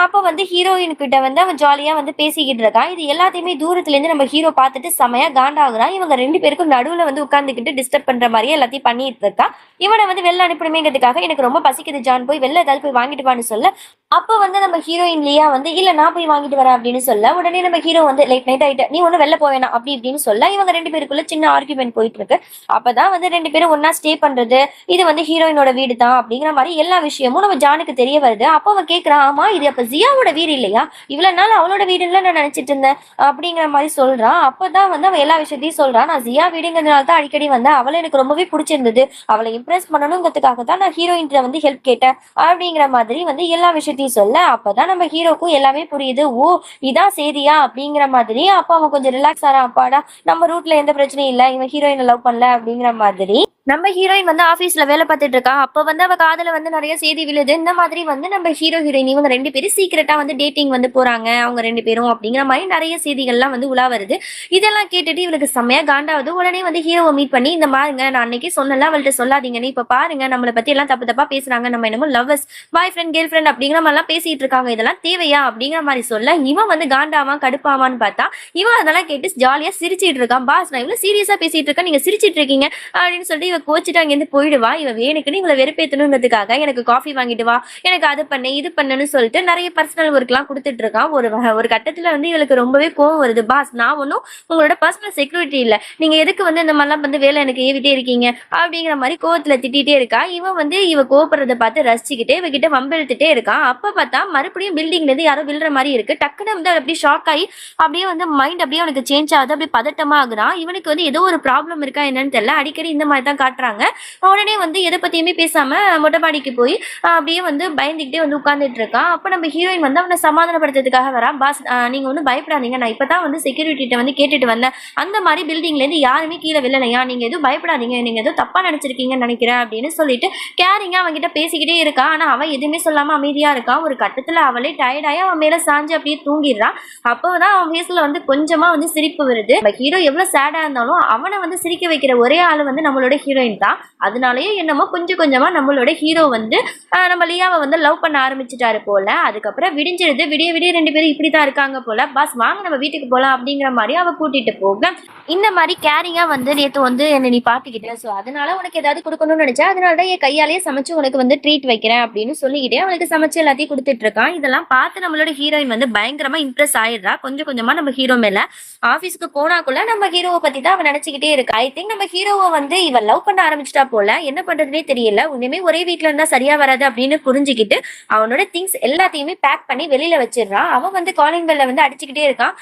Speaker 1: அப்போ வந்து ஹீரோயின் கிட்ட வந்து அவன் ஜாலியா வந்து பேசிக்கிட்டு இருக்கான். இது எல்லாத்தையுமே தூரத்துல இருந்து நம்ம ஹீரோ பார்த்துட்டு செமையா காண்டாகுறான். இவங்க 2 பேருக்கும் நடுவுல வந்து உட்கார்ந்துக்கிட்டு டிஸ்டர்ப் பண்ற மாதிரியே எல்லாத்தையும் பண்ணிட்டு இருக்கான். இவனை வந்து வெளில அனுப்பணுமேங்கிறதுக்காக, எனக்கு ரொம்ப பசிக்குது ஜான், போய் வெளில ஏதாவது போய் வாங்கிட்டு வான்னு சொல்ல, அப்போ வந்து நம்ம ஹீரோயின் லியா வந்து இல்ல நான் போய் வாங்கிட்டு வரேன் அப்படின்னு சொல்ல, உடனே நம்ம ஹீரோ வந்து லேட் நைட் ஆயிட்டு நீ ஒன்னும் வெளில போவேனா அப்படி இப்படின்னு சொல்ல, இவங்க 2 பேருக்குள்ள சின்ன ஆர்குமெண்ட் போயிட்டு இருக்கு. அப்பதான் வந்து 2 பேரும் ஒன்னா ஸ்டே பண்றது, இது வந்து ஹீரோயினோட வீடு தான் அப்படிங்கிற மாதிரி எல்லா விஷயமும் நம்ம ஜானுக்கு தெரிய வருது. அப்போ அவன் கேட்கறான், ஆமா இது அப்ப ஜியாவோட வீடு இல்லையா, இவ்வளவு நாள் அவளோட வீடுன்னு நான் நினைச்சிட்டு இருந்தேன் அப்படிங்கிற மாதிரி சொல்றான். அப்பதான் வந்து அவன் எல்லா விஷயத்தையும் சொல்றான், நான் ஜியா வீடுங்கிறதுனால தான் அடிக்கடி வந்தேன், அவளை எனக்கு ரொம்பவே பிடிச்சிருந்தது, அவளை இம்ப்ரெஸ் பண்ணணுங்கிறதுக்காக தான் நான் ஹீரோயின் வந்து ஹெல்ப் கேட்டேன் அப்படிங்கிற மாதிரி வந்து எல்லா விஷயத்தையும் சொல்ல, அப்பதான் நம்ம ஹீரோக்கும் எல்லாமே புரியுது. ஓ இதான் சேதியா அப்படிங்கிற மாதிரி. அப்ப அவன் கொஞ்சம் ரிலாக்ஸ் ஆறான், அப்பாடா நம்ம ரூட்ல எந்த பிரச்சனையும் இல்லை, இவன் ஹீரோயினை லவ் பண்ணல அப்படிங்கிற மாதிரி. நம்ம ஹீரோயின் வந்து ஆஃபீஸில் வேலை பார்த்துட்டு இருக்கா. அப்போ வந்து அவள் காதில் வந்து நிறைய செய்தி விழுது. இந்த மாதிரி வந்து நம்ம ஹீரோயின் இவங்க 2 பேரும் சீக்கிரட்டாக வந்து டேட்டிங் வந்து போகிறாங்க அவங்க 2 பேரும் அப்படிங்கிற மாதிரி நிறைய செய்திகள்லாம் வந்து உலா வருது. இதெல்லாம் கேட்டுட்டு இவளுக்கு செம்மையாக காண்டாவது. உடனே வந்து ஹீரோவை மீட் பண்ணி, இந்த மாதிரிங்க நான் அன்னைக்கு சொன்னல அவள்கிட்ட சொல்லாதீங்கன்னு, இப்போ பாருங்க நம்மளை பற்றி எல்லாம் தப்பு தப்பாக பேசுகிறாங்க, நம்ம என்னமோ லவ்வர்ஸ் பாய் ஃப்ரெண்ட் கேர்ள் ஃப்ரெண்ட் அப்படிங்கிற மாதிரிலாம் பேசிட்டு இருக்காங்க, இதெல்லாம் தேவையா அப்படிங்கிற மாதிரி சொல்ல, இவன் வந்து காண்டாவான் கடுப்பாவான்னு பார்த்தா இவன் அதெல்லாம் கேட்டு ஜாலியாக சிரிச்சிட்டு இருக்கான். பாஸ் நான் இவ்வளோ சீரியஸாக பேசிட்டு இருக்கேன், நீங்கள் சிரிச்சிட்டு இருக்கீங்க அப்படின்னு சொல்லிட்டு இவ கோச்சிட்டு அங்கேருந்து போயிடுவா. இவ வேணுக்குன்னு இவள வெறுப்பேத்தணுங்கிறதுக்காக எனக்கு காஃபி வாங்கிட்டு வா, எனக்கு அது பண்ணு இது பண்ணுன்னு சொல்லிட்டு நிறைய பர்சனல் ஒர்க்லாம் கொடுத்துட்டு இருக்கான். ஒரு கட்டத்துல வந்து இவளுக்கு ரொம்பவே கோவம் வருது. பாஸ், நான் ஒன்றும் உங்களோட பர்சனல் செக்யூரிட்டி இல்ல, நீங்க எதுக்கு வந்து இந்த மாதிரிலாம் வந்து வேலை எனக்கு ஏவிட்டே இருக்கீங்க அப்படிங்கிற மாதிரி கோவத்துல திட்டிகிட்டே இருக்கா. இவன் வந்து இவ கோபப்படுறத பார்த்து ரசிச்சுக்கிட்டே இவகிட்ட வம்பெழுத்துட்டே இருக்கான். அப்ப பார்த்தா மறுபடியும் பில்டிங்ல இருந்து யாரோ விழுற மாதிரி இருக்கு. டக்குன்னு வந்து அப்படியே ஷாக் ஆகி அப்படியே வந்து மைண்ட் அப்படியே அவனுக்கு சேஞ்ச் ஆகுது. அப்படியே பதட்டமா ஆகுறான். இவனுக்கு வந்து ஏதோ ஒரு ப்ராப்ளம் இருக்கா என்னன்னு தெரியல. அடிக்கடி இந்த மாதிரி தான் காட்டுறாங்க. உடனே வந்து எதை பத்தியுமே பேசாம மொட்டை மாடிக்கு போய் அப்படியே வந்து பயந்துகிட்டே வந்து உட்கார்ந்துட்டு இருக்கான். அப்ப நம்ம ஹீரோயின் வந்து அவனை சமாதானப்படுத்துறதுக்காக வரா. பாஸ், நீங்க ஒன்றும் பயப்படாதீங்க, நான் இப்பதான் வந்து செக்யூரிட்டிட்ட வந்து கேட்டுட்டு வந்தேன். அந்த மாதிரி பில்டிங்ல இருந்து யாருமே கீழே விழலையா, நீங்க எதுவும் பயப்படாதீங்க, நீங்க எதுவும் தப்பா நினைச்சிருக்கீங்கன்னு நினைக்கிறேன் அப்படின்னு சொல்லிட்டு கேரிங்கா அவன்கிட்ட பேசிக்கிட்டே இருக்கான். ஆனா அவன் எதுவுமே சொல்லாம அமைதியா இருக்கான். ஒரு கட்டத்துல அவளே டயர்டாயி அவன் மேல சாஞ்சு அப்படியே தூங்கிடுறான். அப்போதான் அவன் ஃபேஸ்ல வந்து கொஞ்சமா வந்து சிரிப்பு வருது. நம்ம ஹீரோ எவ்வளவு சேடா இருந்தாலும் அவனை வந்து சிரிக்க வைக்கிற ஒரே ஆளு வந்து நம்மளோட ஹீரோயின் தான். அதனாலயே என்னமோ கொஞ்சம் கொஞ்சமா நம்மளோட ஹீரோ வந்து நம்ம லியாவை வந்து லவ் பண்ண ஆரம்பிச்சுட்டாரு போல. அதுக்கப்புறம் விடிஞ்சிருது. விடிய விடிய ரெண்டு பேரும் இப்படிதான் இருக்காங்க போல. பாஸ், வாங்க நம்ம வீட்டுக்கு போலாம் அப்படிங்கிற மாதிரி அவ கூட்டிட்டு போக, இந்த மாதிரி கேரிங்கா வந்து நேத்து வந்து என்ன நீ பாத்துக்கிட்ட, சோ அதனால உனக்கு ஏதாவது கொடுக்கணும்னு நினைச்சா அதனாலதான் என் கையாலேயே சமைச்சு உனக்கு வந்து ட்ரீட் வைக்கிறேன் அப்படின்னு சொல்லிக்கிட்டே அவனுக்கு சமைச்சு எல்லாத்தையும் கொடுத்துட்டு இருக்கான். இதெல்லாம் பார்த்து நம்மளோட ஹீரோயின் வந்து பயங்கரமா இம்ப்ரெஸ் ஆயிடுறா. கொஞ்சம் கொஞ்சமா நம்ம ஹீரோ மேல. ஆபீஸ்க்கு போனாக்குள்ள நம்ம ஹீரோவை பத்தி தான் அவன் நினைச்சுக்கிட்டே இருக்கு. ஐ திங்க் நம்ம ஹீரோவை வந்து இவ லவ் பண்ண ஆரம்பிச்சிட்டா போல. என்ன பண்றதுனே தெரியல. உண்மையுமே ஒரே வீட்டுல இருந்தா சரியா வராது அப்படின்னு புரிஞ்சுக்கிட்டு அவனோட திங்ஸ் எல்லாத்தையுமே பேக் பண்ணி வெளியில வச்சிடறான். அவன் வந்து காலிங் பெல்ல வந்து அடிச்சுக்கிட்டே இருக்கான்.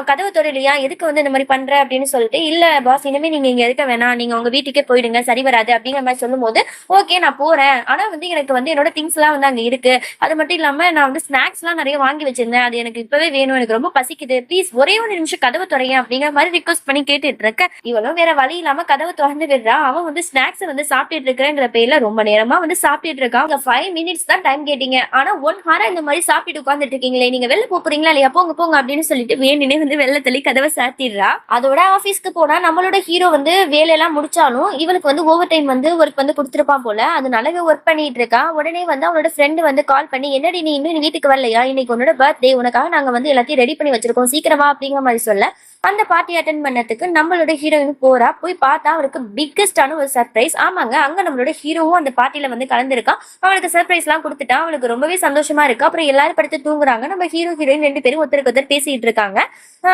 Speaker 1: கதவு தொழிலையா, எதுக்கு வந்து இந்த மாதிரி பண்ற அப்படின்னு சொல்லிட்டு, இல்ல பாஸ், இனிமே நீங்க இங்க இருக்க வேணாம், நீங்க உங்க வீட்டுக்கே போயிடுங்க, சரி வராது அப்படிங்கிற மாதிரி சொல்லும் போது, ஓகே நான் போறேன், ஆனா வந்து எனக்கு வந்து என்னோட திங்ஸ் எல்லாம் வந்து அங்க இருக்கு, அது மட்டும் இல்லாம நான் வந்து ஸ்நாக்ஸ் எல்லாம் நிறைய வாங்கி வச்சிருந்தேன், அது எனக்கு இப்பவே வேணும், எனக்கு ரொம்ப பசிக்குது, ப்ளீஸ் ஒரே ஒரு நிமிஷம் கதவு துறையன் அப்படிங்கிற மாதிரி ரிக்வஸ்ட் பண்ணி கேட்டுட்டு இருக்க. இவளும் வேற வழி இல்லாம கதவை திறந்து விடுறா. அவன் வந்து ஸ்நாக்ஸ் வந்து சாப்பிட்டுட்டு இருக்கிறேங்கிற பேர்ல ரொம்ப நேரமா வந்து சாப்பிட்டுட்டு இருக்கான். 5 மினிட்ஸ் தான் டைம் கேட்டீங்க, ஆனா 1 ஹாரா இந்த மாதிரி சாப்பிட்டு உட்கார்ந்துட்டு இருக்கீங்களே, நீங்க வெளில போறீங்களா இல்லையா, போங்க போங்க அப்படின்னு சொல்லிட்டு வேணுனே வந்து வெளில தள்ளி கதவை சாத்திடுறா. அதோட ஆபீஸ்க்கு போனா நம்மளோட ஹீரோ வந்து வேலையெல்லாம் முடிச்சாலும் இவளுக்கு வந்து ஓவர் டைம் வந்து ஒர்க் வந்து கொடுத்துருப்பான் போல. அதனால ஒர்க் பண்ணிட்டு இருக்கா. உடனே வந்து அவனோட ஃப்ரெண்டு வந்து கால் பண்ணி, என்னடி நீ இன்னும் வீட்டுக்கு வரலையா, இன்னைக்கு உன்னோட பர்த்டே, உனக்காக நாங்க வந்து எல்லாத்தையும் ரெடி பண்ணி வச்சிருக்கோம், சீக்கிரமா அப்படிங்கிற மாதிரி சொல்ல, அந்த பார்ட்டி அட்டென்ட் பண்ணதுக்கு நம்மளோட ஹீரோயின் போறா. போய் பார்த்தா அவருக்கு பிக்கஸ்டான ஒரு சர்ப்ரைஸ். ஆமாங்க, அங்க நம்மளோட ஹீரோவும் அந்த பார்ட்டியில வந்து கலந்துருக்கான். அவனுக்கு சர்ப்ரைஸ் எல்லாம் கொடுத்துட்டான். அவளுக்கு ரொம்பவே சந்தோஷமா இருக்கு. அப்புறம் எல்லாரும் படுத்து தூங்குறாங்க. நம்ம ஹீரோயின் 2 பேரும் ஒருத்தருக்கு ஒருத்தர் பேசிட்டு இருக்காங்க.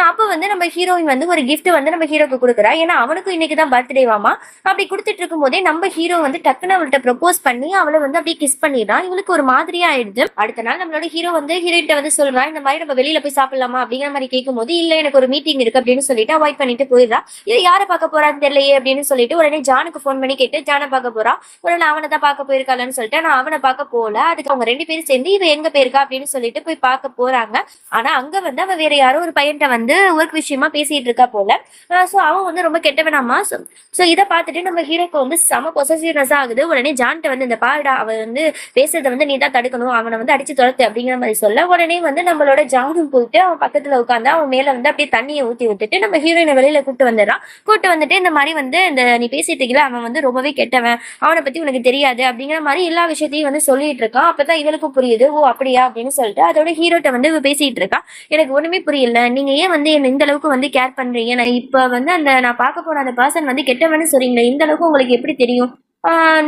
Speaker 1: அப்ப வந்து நம்ம ஹீரோயின் வந்து ஒரு கிஃப்ட் வந்து நம்ம ஹீரோக்கு கொடுக்குறா. ஏன்னா அவனுக்கும் இன்னைக்குதான் பர்த்டேவாமா. அப்படி கொடுத்துட்டு இருக்கும் போதே நம்ம ஹீரோ வந்து டக்குன்னு அவள்கிட்ட ப்ரொபோஸ் பண்ணி அவளை வந்து அப்படியே கிஸ் பண்ணிடுறான். இவளுக்கு ஒரு மாதிரியா ஆயிடுது. அடுத்த நாள் நம்மளோட ஹீரோ வந்து ஹீரோயின்ட்ட வந்து சொல்றான், இந்த மாதிரி நம்ம வெளியில போய் சாப்பிடலாமா அப்படிங்கிற மாதிரி கேட்கும் போது, இல்ல எனக்கு ஒரு மீட்டிங் இருக்கு அப்படின்னு சொல்லிட்டு அவாய்ட் பண்ணிட்டு போயிடுறா. இது யாரை பார்க்க போறான்னு தெரியலையே அப்படின்னு சொல்லிட்டு உடனே ஜானுக்கு போன் பண்ணி கேட்டு, ஜானை பார்க்க போறா. உடனே அவனை தான் பார்க்க போயிருக்காளன்னு சொல்லிட்டு நான் அவனை பார்க்க போல. அதுக்கு அவங்க 2 பேரும் சேர்ந்து இவ எங்க போயிருக்கா அப்படின்னு சொல்லிட்டு போய் பார்க்க போறாங்க. ஆனா அங்க வந்து அவ வேற யாரோ ஒரு பையன்ட்ட வந்து ஒர்க் விஷயமா பேசிட்டு இருக்கா போல. சோ அவன் வந்து ரொம்ப கெட்டவனாமா. சோ இதை பார்த்துட்டு நம்ம ஹீரோக்கு வந்து செம பொசசிவ்னஸ் ஆகுது. உடனே ஜான்ட்ட வந்து, இந்த பாடா அவ வந்து பேசுறத வந்து நீ தான் தடுக்கணும், அவனை வந்து அடிச்சு துரத்து அப்படிங்கிற மாதிரி சொல்ல, உடனே வந்து நம்மளோட ஜானும் போயிட்டு அவன் பக்கத்துல உட்காந்து அவன் மேல வந்து அப்படியே தண்ணியை ஊத்தி விட்டுட்டு நம்ம ஹீரோயினை வெளியில கூட்டு வந்துடுறான். கூட்டு வந்துட்டு இந்த மாதிரி வந்து இந்த நீ பேசிட்டு இருக்கல, அவன் வந்து ரொம்பவே கெட்டவன், அவனை பத்தி உனக்கு தெரியாது அப்படிங்கிற மாதிரி எல்லா விஷயத்தையும் வந்து சொல்லிட்டு இருக்கான். அப்பதான் இவளுக்கும் புரியுது, ஓ அப்படியா அப்படின்னு சொல்லிட்டு அதோட ஹீரோட்ட வந்து பேசிட்டு இருக்கான். எனக்கு ஒண்ணுமே புரியல, நீங்க ஏன் வந்து என்ன இந்த அளவுக்கு வந்து கேர் பண்றீங்க, நான் இப்ப வந்து அந்த நான் பார்க்க போன அந்த பர்சன் வந்து கெட்டவன்னு சொல்றீங்களே, இந்த அளவுக்கு உங்களுக்கு எப்படி தெரியும்,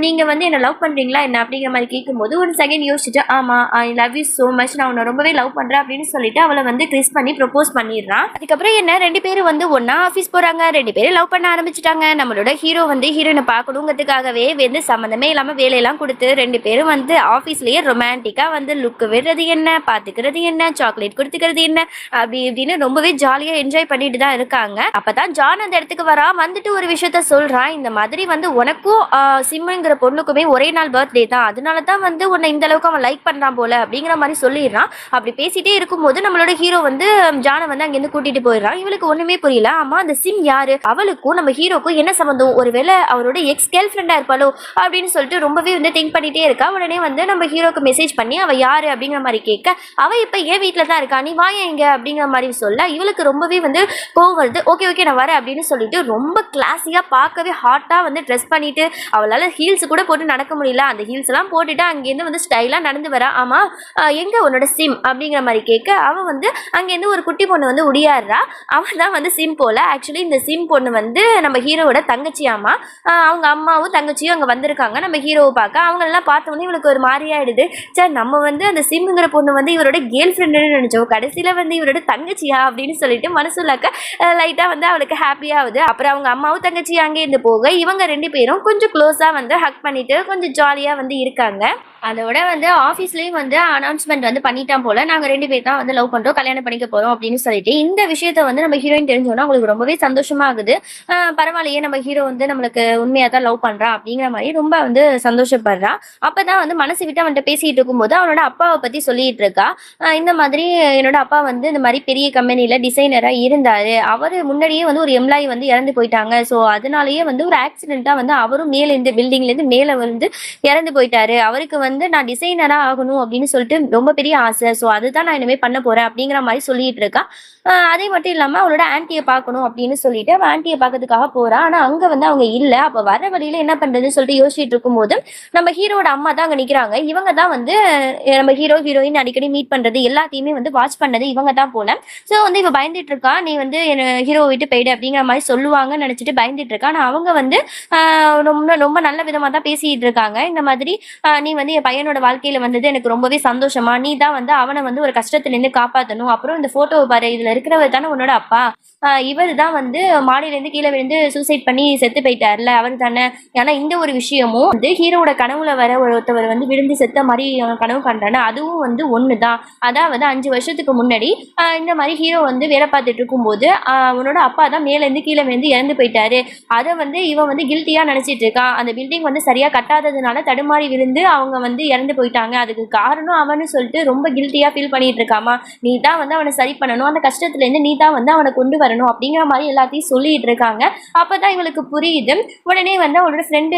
Speaker 1: நீங்க வந்து என்ன லவ் பண்றீங்களா என்ன அப்படிங்கிற மாதிரி கேட்கும்போது ஒரு செகண்ட் யோசிச்சுட்டு, ஆமா I love you so much, நான் உன்னை ரொம்பவே லவ் பண்றேன் அப்படின்னு சொல்லிட்டு அவளை வந்து கிஸ் பண்ணி ப்ரொபோஸ் பண்ணிடுறான். அதுக்கப்புறம் என்ன 2 பேரும் வந்து ஒன்னா ஆஃபீஸ் போறாங்க. 2 பேரும் லவ் பண்ண ஆரம்பிச்சுட்டாங்க. நம்மளோட ஹீரோ வந்து ஹீரோயினை பார்க்கணுங்கிறதுக்காகவே வந்து சம்மந்தமே இல்லாம வேலையெல்லாம் கொடுத்து 2 பேரும் வந்து ஆஃபீஸ்லயே ரொமான்டிக்கா வந்து லுக் விடுறது என்ன, பாத்துக்கிறது என்ன, சாக்லேட் கொடுத்துக்கிறது என்ன, அப்படி இப்படின்னு ரொம்பவே ஜாலியா என்ஜாய் பண்ணிட்டு தான் இருக்காங்க. அப்பதான் ஜான் அந்த இடத்துக்கு வரா. வந்துட்டு ஒரு விஷயத்த சொல்றான், இந்த மாதிரி வந்து உனக்கும் சிம்முங்கிற பொண்ணுக்குமே ஒரே நாள் பர்த்டே தான், அதனால தான் வந்து உன்னை இந்த அளவுக்கு அவன் லைக் பண்றான் போல அப்படிங்கிற மாதிரி சொல்லிடுறான். அப்படி பேசிட்டே இருக்கும்போது நம்மளோட ஹீரோ வந்து ஜானை வந்து அங்கிருந்து கூட்டிட்டு போயிடுறான். இவளுக்கு ஒண்ணுமே புரியல. ஆமா அந்த சிம் யாரு, அவளுக்கும் நம்ம ஹீரோக்கும் என்ன சம்பந்தம், ஒருவேளை அவரோட எக்ஸ் கேர்ள் ஃப்ரெண்டா இருப்பாளோ அப்படின்னு சொல்லிட்டு ரொம்பவே வந்து திங்க் பண்ணிட்டே இருக்கா. உடனே வந்து நம்ம ஹீரோக்கு மெசேஜ் பண்ணி அவ யாரு அப்படிங்கிற மாதிரி கேட்க, அவ இப்ப ஏன் வீட்டுல தான் இருக்கா, நீ வாயா இங்க அப்படிங்கிற மாதிரி சொல்ல, இவளுக்கு ரொம்பவே வந்து கோவம் வருது. ஓகே ஓகே நான் வரேன் அப்படின்னு சொல்லிட்டு ரொம்ப கிளாஸியா பார்க்கவே ஹாட்டா வந்து ட்ரெஸ் பண்ணிட்டு அவளை அவளால் ஹீல்ஸ் கூட போட்டு நடக்க முடியல. அந்த ஹீல்ஸ் எல்லாம் போட்டுட்டு அங்கேருந்து வந்து ஸ்டைலா நடந்து வரா. ஆமா, எங்க உன்னோட சிம் அப்படிங்கிற மாதிரி கேட்க அவ வந்து அங்கேருந்து ஒரு குட்டி பொண்ணு வந்து உடியாடுறா. அவன் தான் வந்து சிம் போல. ஆக்சுவலி இந்த சிம் பொண்ணு வந்து நம்ம ஹீரோவோட தங்கச்சியாமா. அவங்க அம்மாவும் தங்கச்சியும் அங்கே வந்திருக்காங்க நம்ம ஹீரோவை பார்க்க. அவங்களெல்லாம் பார்த்தோன்னே இவளுக்கு ஒரு மாதிரியாயிடுது. சார் நம்ம வந்து அந்த சிம்ங்கிற பொண்ணு வந்து இவரோட கேர்ள் ஃப்ரெண்டுன்னு நினைச்சோம், கடைசியில் வந்து இவரோட தங்கச்சியா அப்படின்னு சொல்லிட்டு மனசுலாக்க லைட்டாக வந்து அவளுக்கு ஹாப்பியாகுது. அப்புறம் அவங்க அம்மாவும் தங்கச்சி அங்கே இருந்து போக இவங்க 2 பேரும் கொஞ்சம் க்ளோஸாக வந்து ஹக் பண்ணிட்டு கொஞ்சம் ஜாலியாக வந்து இருக்காங்க. அதோட வந்து ஆஃபீஸ்லேயும் வந்து அனௌன்ஸ்மெண்ட் வந்து பண்ணிட்டான் போல, நாங்கள் 2 பேர் தான் வந்து லவ் பண்ணுறோம், கல்யாணம் பண்ணிக்க போகிறோம் அப்படின்னு சொல்லிட்டு. இந்த விஷயத்த வந்து நம்ம ஹீரோயின் தெரிஞ்சோன்னா அவங்களுக்கு ரொம்பவே சந்தோஷமாகுது. பரவாயில்லையே, நம்ம ஹீரோ வந்து நம்மளுக்கு உண்மையாக தான் லவ் பண்ணுறான் அப்படிங்கிற மாதிரி ரொம்ப வந்து சந்தோஷப்படுறா. அப்போ தான் வந்து மனசு விட்டு அவன்கிட்ட பேசிகிட்டு இருக்கும்போது அவனோட அப்பாவை பற்றி சொல்லிட்டு இருக்கா. இந்த மாதிரி என்னோட அப்பா வந்து இந்த மாதிரி பெரிய கம்பெனியில் டிசைனராக இருந்தார். அவர் முன்னாடியே வந்து ஒரு எம்ப்ளாயி வந்து இறந்து போயிட்டாங்க. ஸோ அதனாலேயே வந்து ஒரு ஆக்சிடெண்ட்டாக வந்து அவரும் மேலேருந்து பில்டிங்லேருந்து மேலே வந்து இறந்து போயிட்டாரு. அவருக்கு வந்து நான் டிசைனராக ஆகணும் அப்படின்னு சொல்லிட்டு ரொம்ப பெரிய ஆசை. ஸோ அதுதான் நான் இனிமேல் பண்ண போகிறேன் அப்படிங்கிற மாதிரி சொல்லிட்டு இருக்கா. அதே மட்டும் இல்லாமல் அவளோட ஆன்ட்டியை பார்க்கணும் அப்படின்னு சொல்லிட்டு அவள் ஆன்ட்டியை பார்க்கறதுக்காக போகிறா. ஆனால் அங்கே வந்து அவங்க இல்லை. அப்போ வர வழியில் என்ன பண்ணுறதுன்னு சொல்லிட்டு யோசிச்சுட்டு இருக்கும்போது நம்ம ஹீரோட அம்மா தான் அங்கே நிற்கிறாங்க. இவங்க தான் வந்து நம்ம ஹீரோயின் அடிக்கடி மீட் பண்ணுறது எல்லாத்தையுமே வந்து வாட்ச் பண்ணது இவங்க தான் போல. ஸோ வந்து இவ பயந்துட்டு இருக்கா, நீ வந்து ஹீரோ விட்டு போயிடு அப்படிங்கிற மாதிரி சொல்லுவாங்கன்னு நினச்சிட்டு பயந்துட்டு இருக்கா. ஆனால் அவங்க வந்து ரொம்ப ரொம்ப நல்ல விதமாக தான் பேசிட்டு இருக்காங்க. இந்த மாதிரி நீ வந்து என் பையனோட வாழ்க்கையில் வந்தது எனக்கு ரொம்பவே சந்தோஷமா, நீ தான் வந்து அவனை வந்து ஒரு கஷ்டத்துலேருந்து காப்பாற்றணும். அப்புறம் இந்த ஃபோட்டோவை பாரு, இதில் இருக்கிறவர் தானே உன்னோட அப்பா, இவர் தான் வந்து மாடியிலேருந்து கீழே விழுந்து சூசைட் பண்ணி செத்து போயிட்டார்ல அவர் தானே. ஏன்னா இந்த ஒரு விஷயமும் வந்து ஹீரோட கனவுல வர ஒருத்தவர் வந்து விழுந்து செத்த மாதிரி கனவு கண்டானே, அதுவும் வந்து ஒன்று தான். அதாவது 5 வருஷத்துக்கு முன்னாடி இந்த மாதிரி ஹீரோ வந்து வேலை பார்த்துட்டு இருக்கும்போது உன்னோட அப்பா தான் மேலேருந்து கீழே விழுந்து இறந்து போயிட்டாரு. அதை வந்து இவன் வந்து கில்ட்டியாக நினச்சிட்டு இருக்கான். அந்த பில்டிங் வந்து சரியாக கட்டாததுனால தடுமாறி விழுந்து அவங்க வந்து இறந்து போயிட்டாங்க, அதுக்கு காரணம் அவனு சொல்லிட்டு ரொம்ப கில்ட்டியாக ஃபீல் பண்ணிட்டு இருக்காமா. நீ தான் வந்து அவனை சரி பண்ணணும், அந்த கஷ்டத்துலேருந்து நீ தான் வந்து அவனை கொண்டு வரணும் அப்படிங்கிற மாதிரி எல்லாத்தையும் சொல்லிட்டு இருக்காங்க. அப்பதான் இவளுக்கு புரியுது. உடனே வந்து அவளோட ஃப்ரெண்டு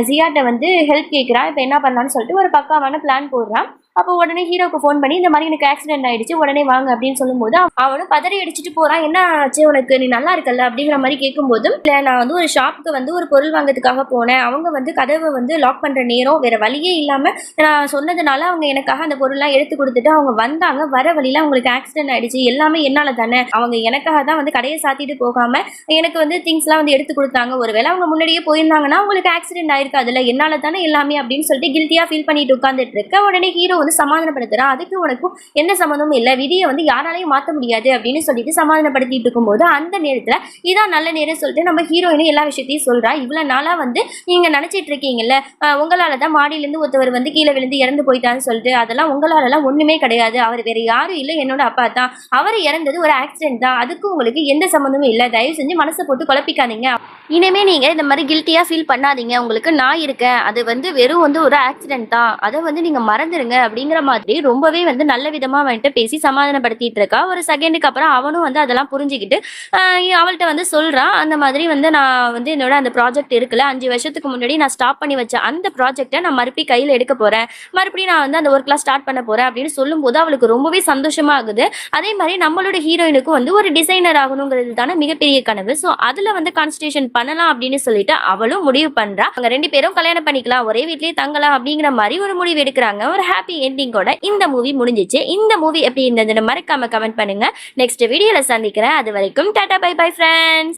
Speaker 1: ஜியாட்ட வந்து ஹெல்ப் கேட்குறா. இப்போ என்ன பண்ணலான்னு சொல்லிட்டு ஒரு பக்காவான பிளான் போடுறான். அப்போ உடனே ஹீரோக்கு ஃபோன் பண்ணி இந்த மாதிரி எனக்கு ஆக்சிடென்ட் ஆயிடுச்சு, உடனே வாங்க அப்படின்னு சொல்லும்போது அவனும் பதறி அடிச்சுட்டு போறான். என்ன ஆச்சு உனக்கு, நீ நல்லா இருக்கல அப்படிங்கிற மாதிரி கேட்கும்போது, இல்லை நான் வந்து ஒரு ஷாப்புக்கு வந்து ஒரு பொருள் வாங்கிறதுக்காக போனேன், அவங்க வந்து கதவை வந்து லாக் பண்ற நேரம் வேற வழியே இல்லாம நான் சொன்னதுனால அவங்க எனக்காக அந்த பொருள்லாம் எடுத்து கொடுத்துட்டு அவங்க வந்தாங்க. வர வழியில அவங்களுக்கு ஆக்சிடென்ட் ஆயிடுச்சு, எல்லாமே என்னால தானே. அவங்க எனக்காக தான் வந்து கடையை சாத்திட்டு போகாம எனக்கு வந்து திங்ஸ்லாம் வந்து எடுத்து கொடுத்தாங்க. ஒருவேளை அவங்க முன்னாடியே போயிருந்தாங்கன்னா அவங்களுக்கு ஆக்சிடென்ட் ஆயிருக்கு, அதுல என்னால தானே எல்லாமே அப்படின்னு சொல்லிட்டு கில்ட்டியா ஃபீல் பண்ணிட்டு உட்காந்துட்டு இருக்க. உடனே ஹீரோ வந்து சமாதானப்படுத்துறான். அதுக்கு உனக்கும் எந்த சம்மந்தமும் இல்லை, விதியை வந்து யாராலையும் மாற்ற முடியாது அப்படின்னு சொல்லிட்டு சமாதானப்படுத்திட்டு இருக்கும்போது அந்த நேரத்துல இதான் நல்ல நேரம் சொல்லிட்டு நம்ம ஹீரோயினும் எல்லா விஷயத்தையும் சொல்றா. இவ்வளவு நாளா வந்து நீங்க நினைச்சிட்டு இருக்கீங்கல்ல உங்களாலதான் மாடியிலிருந்து ஒருத்தவர் வந்து கீழே விழுந்து இறந்து போயிட்டான்னு சொல்லிட்டு, அதெல்லாம் உங்களாலலாம் ஒண்ணுமே கிடையாது, அவர் வேற யாரும் இல்லை, என்னோட அப்பா தான், அவர் இறந்தது ஒரு ஆக்சிடென்ட் தான், அதுக்கு உங்களுக்கு எந்த சம்மந்தமும் இல்லை, தயவு செஞ்சு மனசை போட்டு குழப்பிக்காதீங்க, இனிமே நீங்க இந்த மாதிரி கில்ட்டியா ஃபீல் பண்ணாதீங்க, உங்களுக்கு நான் இருக்கேன், அது வந்து வெறும் வந்து ஒரு ஆக்சிடென்ட் தான், அதை வந்து நீங்க மறந்துடுங்க அப்படிங்கிற மாதிரி ரொம்பவே வந்து நல்ல விதமா வந்துட்டு பேசி சமாதானப்படுத்திட்டு இருக்கா. ஒரு செகண்டுக்கு அப்புறம் அவனும் வந்து அதெல்லாம் புரிஞ்சுக்கிட்டு அவள்கிட்ட வந்து சொல்றான். அந்த மாதிரி வந்து நான் வந்து என்னோட அந்த ப்ராஜெக்ட் இருக்குல்ல, 5 வருஷத்துக்கு முன்னாடி நான் ஸ்டாப் பண்ணி வச்ச அந்த ப்ராஜெக்டை நான் மறுபடியும் கையில் எடுக்க போறேன், மறுபடியும் நான் வந்து அந்த ஒர்க்லாம் ஸ்டார்ட் பண்ண போறேன் அப்படின்னு சொல்லும்போது அவளுக்கு ரொம்பவே சந்தோஷமா ஆகுது. அதே மாதிரி நம்மளோட ஹீரோயினுக்கும் வந்து ஒரு டிசைனர் ஆகணுங்கிறது தானே மிகப்பெரிய கனவு. ஸோ அதுல வந்து கான்சன்ட்ரேஷன் பண்ணலாம் அப்படின்னு சொல்லிட்டு அவளும் முடிவு பண்றா. அவங்க 2 பேரும் கல்யாணம் பண்ணிக்கலாம், ஒரே வீட்லயே தங்கலாம் அப்படிங்கிற மாதிரி ஒரு முடிவு எடுக்கிறாங்க. ஒரு ஹாப்பி எண்டிங்கோட இந்த மூவி முடிஞ்சிச்சு. இந்த மூவி எப்படி இருந்ததுன்னு மறக்காம கமெண்ட் பண்ணுங்க. நெக்ஸ்ட் வீடியோல சந்திக்கிறேன். அது வரைக்கும் டாடா பை பை ஃப்ரெண்ட்ஸ்.